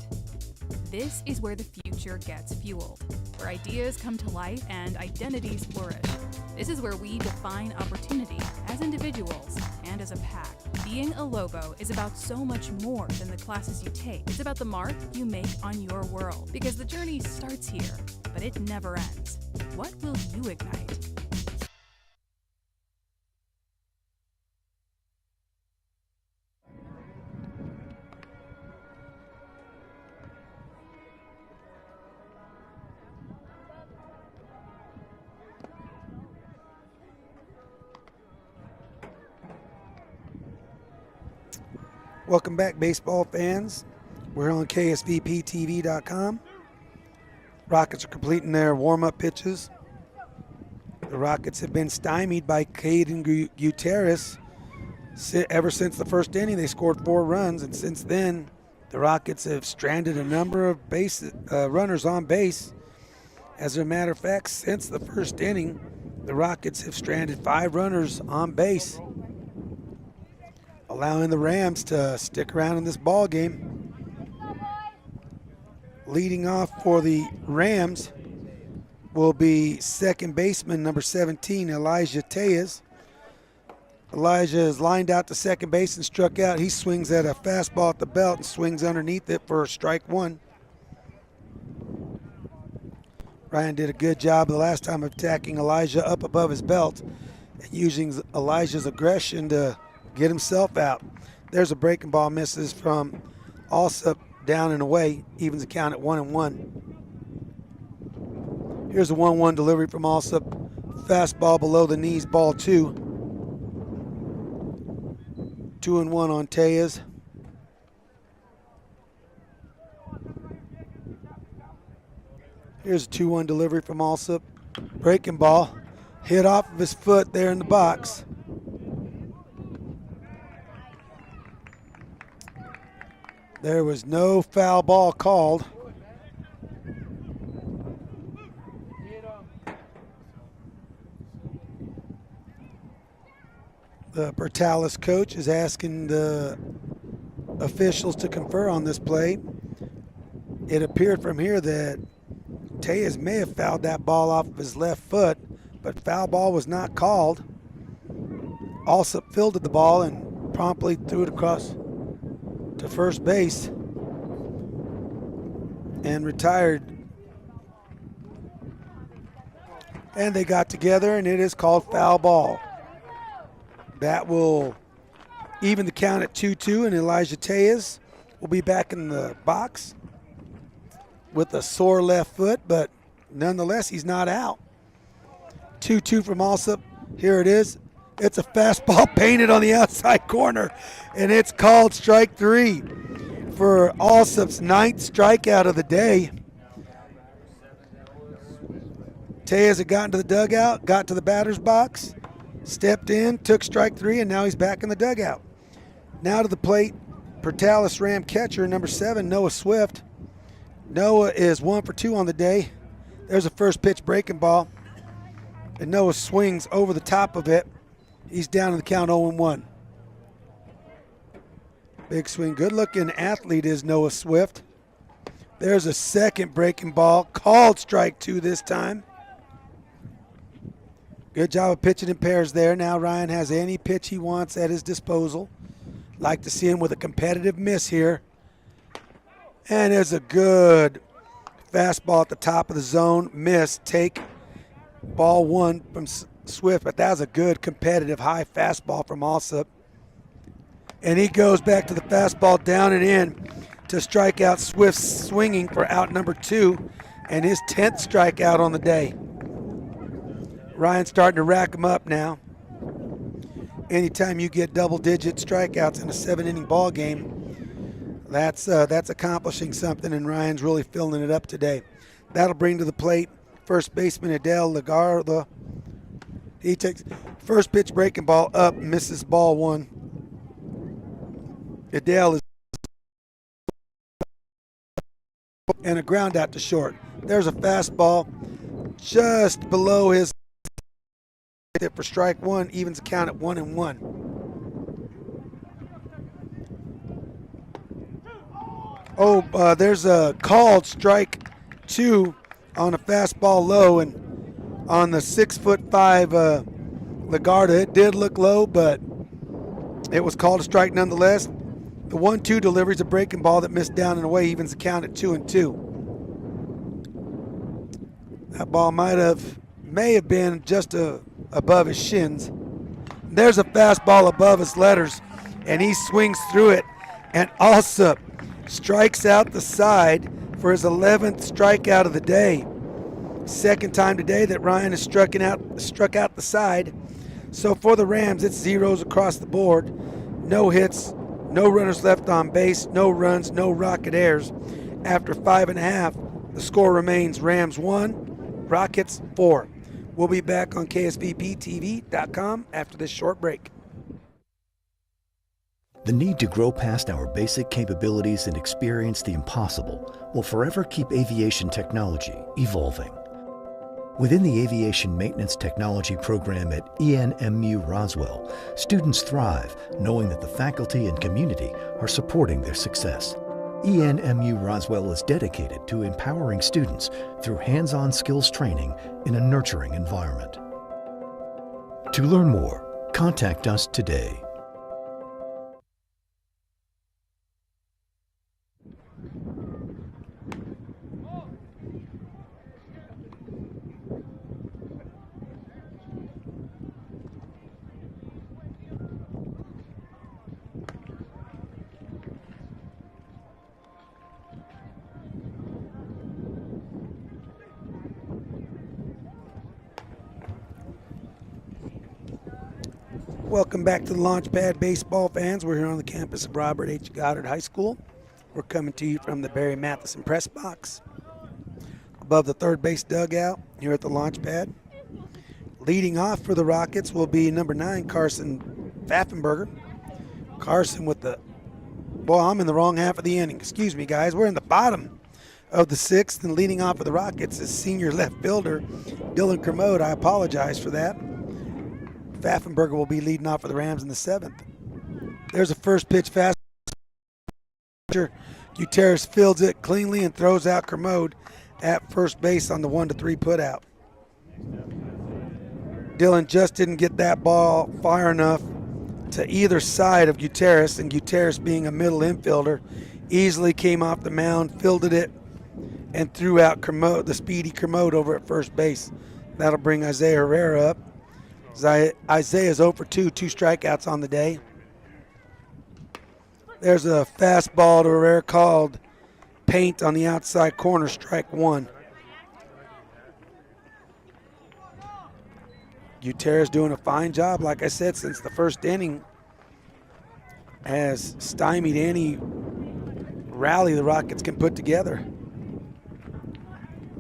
This is where the future gets fueled, where ideas come to life and identities flourish. This is where we define opportunity as individuals and as a pack. Being a Lobo is about so much more than the classes you take. It's about the mark you make on your world, because the journey starts here, but it never ends. What will you ignite? Welcome back, baseball fans. We're on KSVPTV.com. Rockets are completing their warm-up pitches. The Rockets have been stymied by Caden Gutierrez ever since the first inning. They scored 4 runs, and since then, the Rockets have stranded a number of runners on base. As a matter of fact, since the first inning, the Rockets have stranded 5 runners on base, allowing the Rams to stick around in this ball game. Leading off for the Rams will be second baseman number 17, Elijah Tejas. Elijah is lined out to second base and struck out. He swings at a fastball at the belt and swings underneath it for strike 1. Ryan did a good job the last time of attacking Elijah up above his belt and using Elijah's aggression to get himself out. There's a breaking ball, misses from Alsop, down and away, evens the count at 1-1. Here's a 1-1 delivery from Alsop. Fastball below the knees, ball 2. 2-1 on Tejas. Here's a 2-1 delivery from Alsop. Breaking ball, hit off of his foot there in the box. There was no foul ball called. The Portales coach is asking the officials to confer on this play. It appeared from here that Tejas may have fouled that ball off of his left foot, but foul ball was not called. Alsop fielded the ball and promptly threw it across to first base and retired. And they got together, and it is called foul ball. That will even the count at 2-2, and Elijah Tejas will be back in the box with a sore left foot, but nonetheless, he's not out. 2-2 from Alsop. Here it is. It's a fastball painted on the outside corner, and it's called strike 3 for Alsop's 9th strikeout of the day. Tejas had gotten to the dugout, got to the batter's box, stepped in, took strike 3, and now he's back in the dugout. Now to the plate, Portales Ram catcher, number 7, Noah Swift. Noah is 1 for 2 on the day. There's a first pitch breaking ball, and Noah swings over the top of it. He's down in the count 0-1. Big swing, good-looking athlete is Noah Swift. There's a second breaking ball, called strike 2 this time. Good job of pitching in pairs there. Now Ryan has any pitch he wants at his disposal. Like to see him with a competitive miss here. And there's a good fastball at the top of the zone. Miss, take ball 1 from Swift, but that was a good competitive high fastball from Alsop. And he goes back to the fastball down and in to strike out Swift, swinging for out number 2 and his 10th strikeout on the day. Ryan's starting to rack them up now. Anytime you get double-digit strikeouts in a 7-inning ball game, that's accomplishing something, and Ryan's really filling it up today. That'll bring to the plate first baseman Adele Lagarde. He takes first pitch breaking ball up, misses ball 1. Adele is and a ground out to short. There's a fastball just below his for strike 1, evens the count at 1-1. There's a called strike 2 on a fastball low, and on the 6'5" Lagarde, it did look low, but it was called a strike nonetheless. The 1-2 delivery is a breaking ball that missed down and away, evens the count at 2-2. That ball may have been just above his shins. There's a fastball above his letters, and he swings through it, and Alsop strikes out the side for his 11th strikeout of the day. Second time today that Ryan has struck out the side. So for the Rams, it's zeros across the board. No hits, no runners left on base, no runs, no rocket airs. After 5.5, the score remains Rams 1, Rockets 4. We'll be back on KSVPTV.com after this short break. The need to grow past our basic capabilities and experience the impossible will forever keep aviation technology evolving. Within the Aviation Maintenance Technology program at ENMU Roswell, students thrive knowing that the faculty and community are supporting their success. ENMU Roswell is dedicated to empowering students through hands-on skills training in a nurturing environment. To learn more, contact us today. Welcome back to the Launchpad baseball fans. We're here on the campus of Robert H. Goddard High School. We're coming to you from the Barry Matheson press box above the third base dugout here at the Launchpad. Leading off for the Rockets will be number 9, Carson Pfaffenberger. Carson with the, boy, I'm in the wrong half of the inning. Excuse me, guys. We're in the bottom of the 6th, and leading off for the Rockets is senior left fielder Dylan Kermode. I apologize for that. Pfaffenberger will be leading off for the Rams in the 7th. There's a first pitch fast. Gutierrez fields it cleanly and throws out Kermode at first base on the 1-3 putout. Dylan just didn't get that ball far enough to either side of Gutierrez, and Gutierrez, being a middle infielder, easily came off the mound, fielded it, and threw out Kermode, the speedy Kermode, over at first base. That'll bring Isaiah Herrera up. Isaiah's 0 for 2 strikeouts on the day. There's a fastball to Herrera called paint on the outside corner, strike one. Gutierrez doing a fine job, like I said, since the first inning, has stymied any rally the Rockets can put together.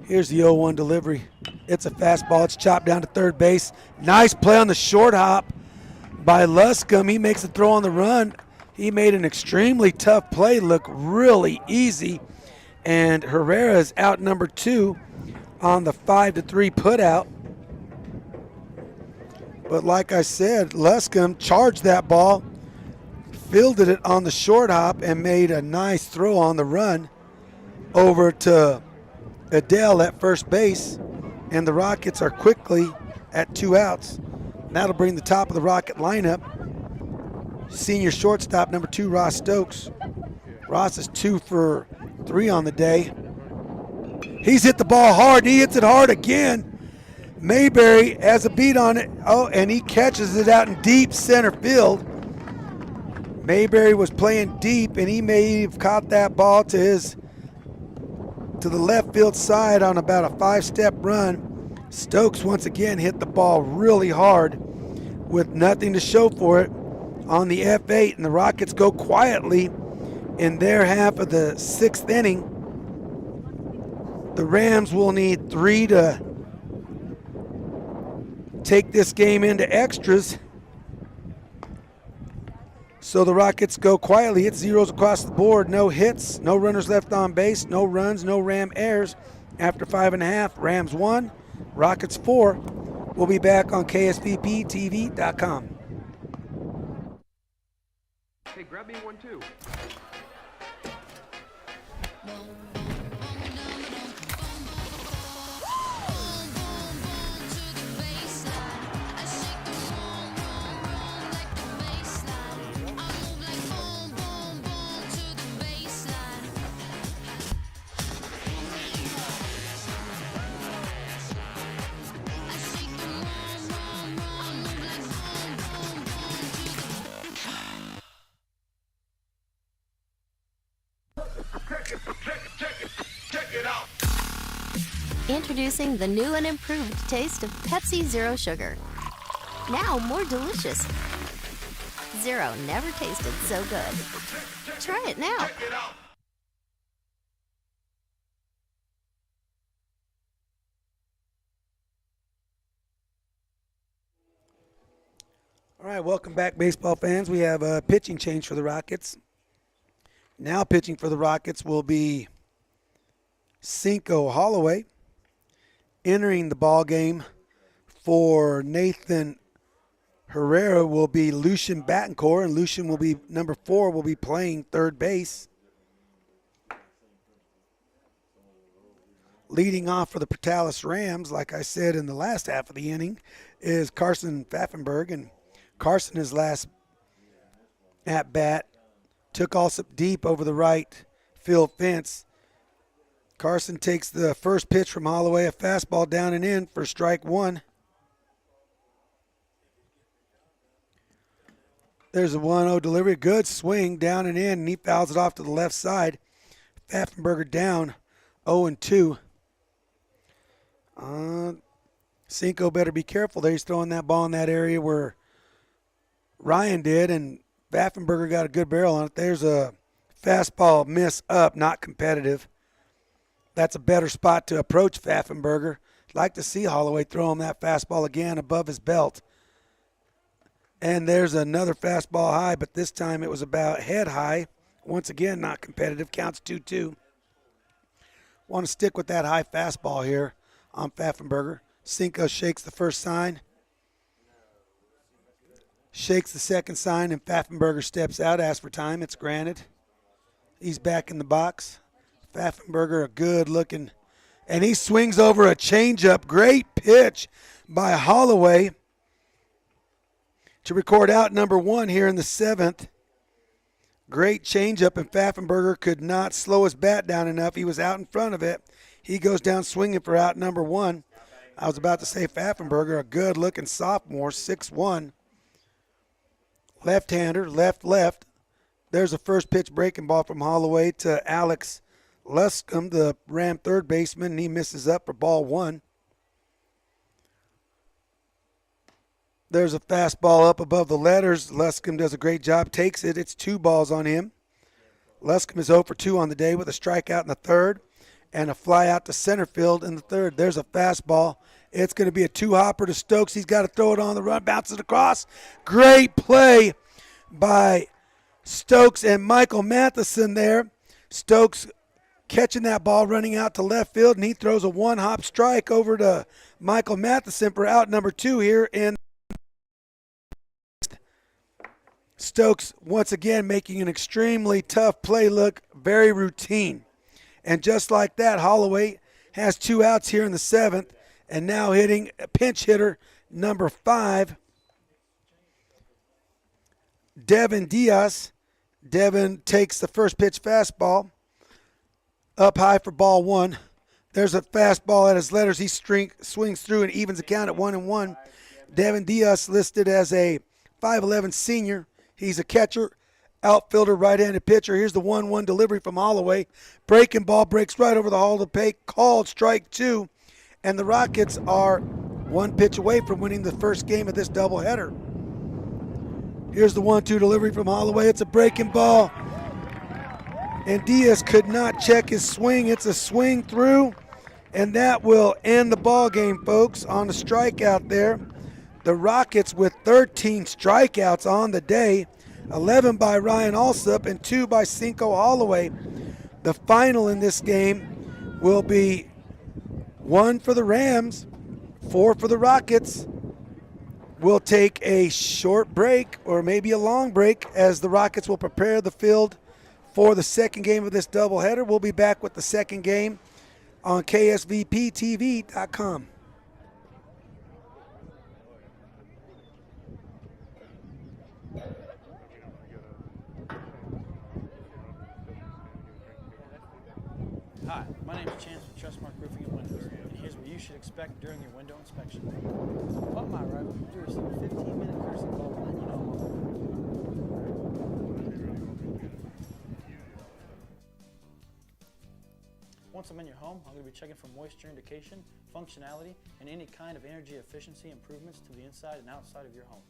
Here's the 0-1 delivery. It's a fastball. It's chopped down to third base. Nice play on the short hop by Luscombe. He makes a throw on the run. He made an extremely tough play look really easy. And Herrera is out number 2 on the 5-3 putout. But like I said, Luscombe charged that ball, fielded it on the short hop, and made a nice throw on the run over to Adele at first base. And the Rockets are quickly at 2 outs. That'll bring the top of the Rocket lineup. Senior shortstop, number 2, Ross Stokes. Ross is 2 for 3 on the day. He's hit the ball hard, and he hits it hard again. Mayberry has a beat on it. Oh, and he catches it out in deep center field. Mayberry was playing deep, and he may have caught that ball to the left field side on about a 5-step run. Stokes once again hit the ball really hard with nothing to show for it on the F8, and the Rockets go quietly in their half of the 6th inning. The Rams will need 3 to take this game into extras. So the Rockets go quietly. It's zeros across the board. No hits, no runners left on base, no runs, no Ram errors. After 5.5, Rams 1, Rockets 4. We'll be back on KSVPTV.com. Hey, grab me one too. Introducing the new and improved taste of Pepsi Zero Sugar. Now more delicious. Zero never tasted so good. Try it now. All right, welcome back, baseball fans. We have a pitching change for the Rockets. Now pitching for the Rockets will be Cinco Holloway. Entering the ball game for Nathan Herrera will be Lucian Battencourt, and Lucian will be number 4, will be playing third base. Leading off for the Portales Rams, like I said in the last half of the inning, is Carson Pfaffenberg, and Carson, his last at bat, took Alsop deep over the right field fence. Carson takes the first pitch from Holloway, a fastball down and in for strike 1. There's a 1-0 delivery. Good swing down and in, and he fouls it off to the left side. Pfaffenberger down 0-2. Cinco better be careful there. He's throwing that ball in that area where Ryan did, and Pfaffenberger got a good barrel on it. There's a fastball miss up, not competitive. That's a better spot to approach Pfaffenberger. I'd like to see Holloway throw him that fastball again above his belt. And there's another fastball high, but this time it was about head high. Once again, not competitive. Counts 2-2. Want to stick with that high fastball here on Pfaffenberger. Cinco shakes the first sign. Shakes the second sign, and Pfaffenberger steps out, asks for time. It's granted. He's back in the box. Pfaffenberger, a good-looking And he swings over a changeup. Great pitch by Holloway to record out number 1 here in the 7th. Great changeup, and Pfaffenberger could not slow his bat down enough. He was out in front of it. He goes down swinging for out number 1. I was about to say Pfaffenberger, a good-looking sophomore, 6'1". Left-hander, left. There's a first pitch breaking ball from Holloway to Alex Luscombe, the Ram third baseman, and he misses up for ball 1. There's a fastball up above the letters. Luscombe does a great job, takes it. It's 2 balls on him. Luscombe is 0 for 2 on the day with a strikeout in the 3rd and a fly out to center field in the 3rd. There's a fastball. It's going to be a 2-hopper to Stokes. He's got to throw it on the run, bounces across. Great play by Stokes and Michael Matheson there. Stokes catching that ball, running out to left field, and he throws a 1-hop strike over to Michael Matheson for out number 2 here in Stokes once again making an extremely tough play look very routine. And just like that, Holloway has 2 outs here in the 7th and now hitting pinch hitter number 5, Devin Diaz. Devin takes the first pitch fastball up high for ball 1. There's a fastball at his letters. He swings through and evens the count at 1-1. Devin Diaz listed as a 5'11 senior. He's a catcher, outfielder, right-handed pitcher. Here's the 1-1 delivery from Holloway. Breaking ball breaks right over the hall to pay. Called strike 2. And the Rockets are 1 pitch away from winning the first game of this doubleheader. Here's the 1-2 delivery from Holloway. It's a breaking ball. And Diaz could not check his swing. It's a swing through. And that will end the ball game, folks, on a strikeout there. The Rockets with 13 strikeouts on the day, 11 by Ryan Alsop and 2 by Cinco Holloway. The final in this game will be 1 for the Rams, 4 for the Rockets. We'll take a short break or maybe a long break as the Rockets will prepare the field for the second game of this doubleheader. We'll be back with the second game on KSVPTV.com. Hi, my name is Chance with Trustmark Roofing and Windows, and here's what you should expect during your window inspection. Upon my arrival, you receive a 15-minute courtesy call to let you know I'm on. Once I'm in your home, I'm going to be checking for moisture indication, functionality, and any kind of energy efficiency improvements to the inside and outside of your home.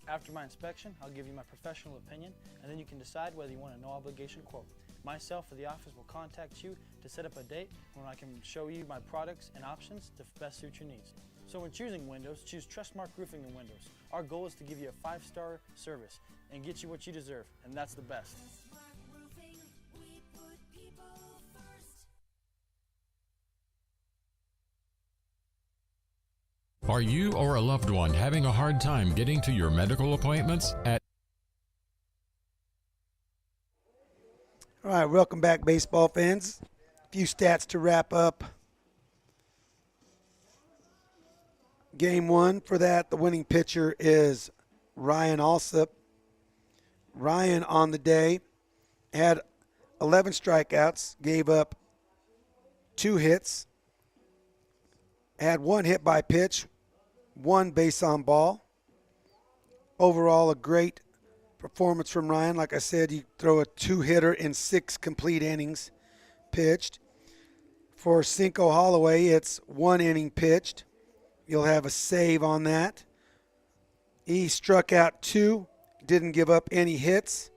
After my inspection, I'll give you my professional opinion, and then you can decide whether you want a no-obligation quote. Myself or the office will contact you to set up a date when I can show you my products and options to best suit your needs. So when choosing windows, choose Trustmark Roofing and Windows. Our goal is to give you a 5-star service and get you what you deserve, and that's the best. Are you or a loved one having a hard time getting to your medical appointments? All right, welcome back, baseball fans. A few stats to wrap up Game 1. For that, the winning pitcher is Ryan Alsop. Ryan on the day had 11 strikeouts, gave up 2 hits, had 1 hit by pitch, 1 base on ball. Overall, a great performance from Ryan. Like I said, you throw a 2-hitter in 6 complete innings pitched. For Cinco Holloway, it's 1 inning pitched. You'll have a save on that. He struck out 2, didn't give up any hits.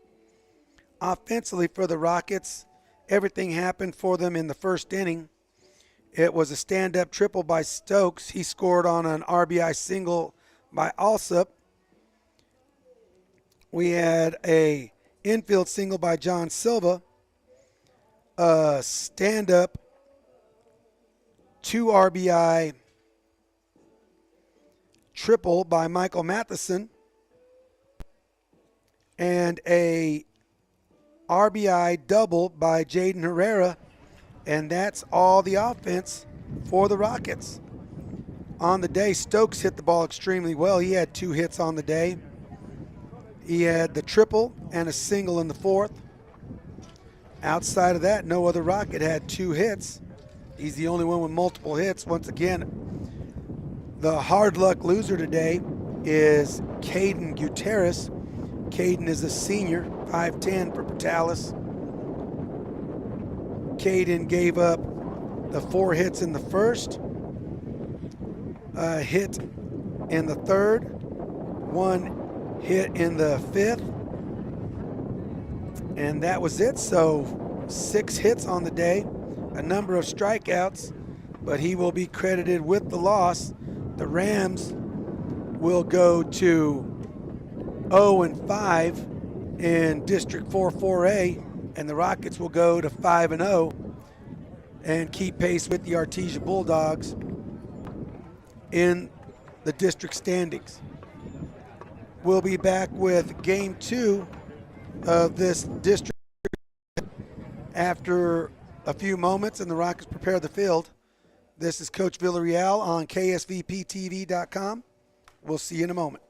Offensively for the Rockets, everything happened for them in the first inning. It was a stand-up triple by Stokes. He scored on an RBI single by Alsop. We had a infield single by John Silva. A stand-up 2 RBI triple by Michael Matheson. and a RBI double by Jaden Herrera, and that's all the offense for the Rockets. On the day, Stokes hit the ball extremely well. He had 2 hits on the day. He had the triple and a single in the 4th. Outside of that, no other Rocket had 2 hits. He's the only one with multiple hits. Once again, the hard luck loser today is Caden Gutierrez. Caden is a senior, 5'10" for Portales. Caden gave up the 4 hits in the first, a hit in the 3rd, 1 hit in the 5th, and that was it. So 6 hits on the day, a number of strikeouts, but he will be credited with the loss. The Rams will go to 0-5 in District 4-4A, and the Rockets will go to 5-0 and keep pace with the Artesia Bulldogs in the district standings. We'll be back with Game 2 of this district after a few moments, and the Rockets prepare the field. This is Coach Villarreal on KSVPTV.com. We'll see you in a moment.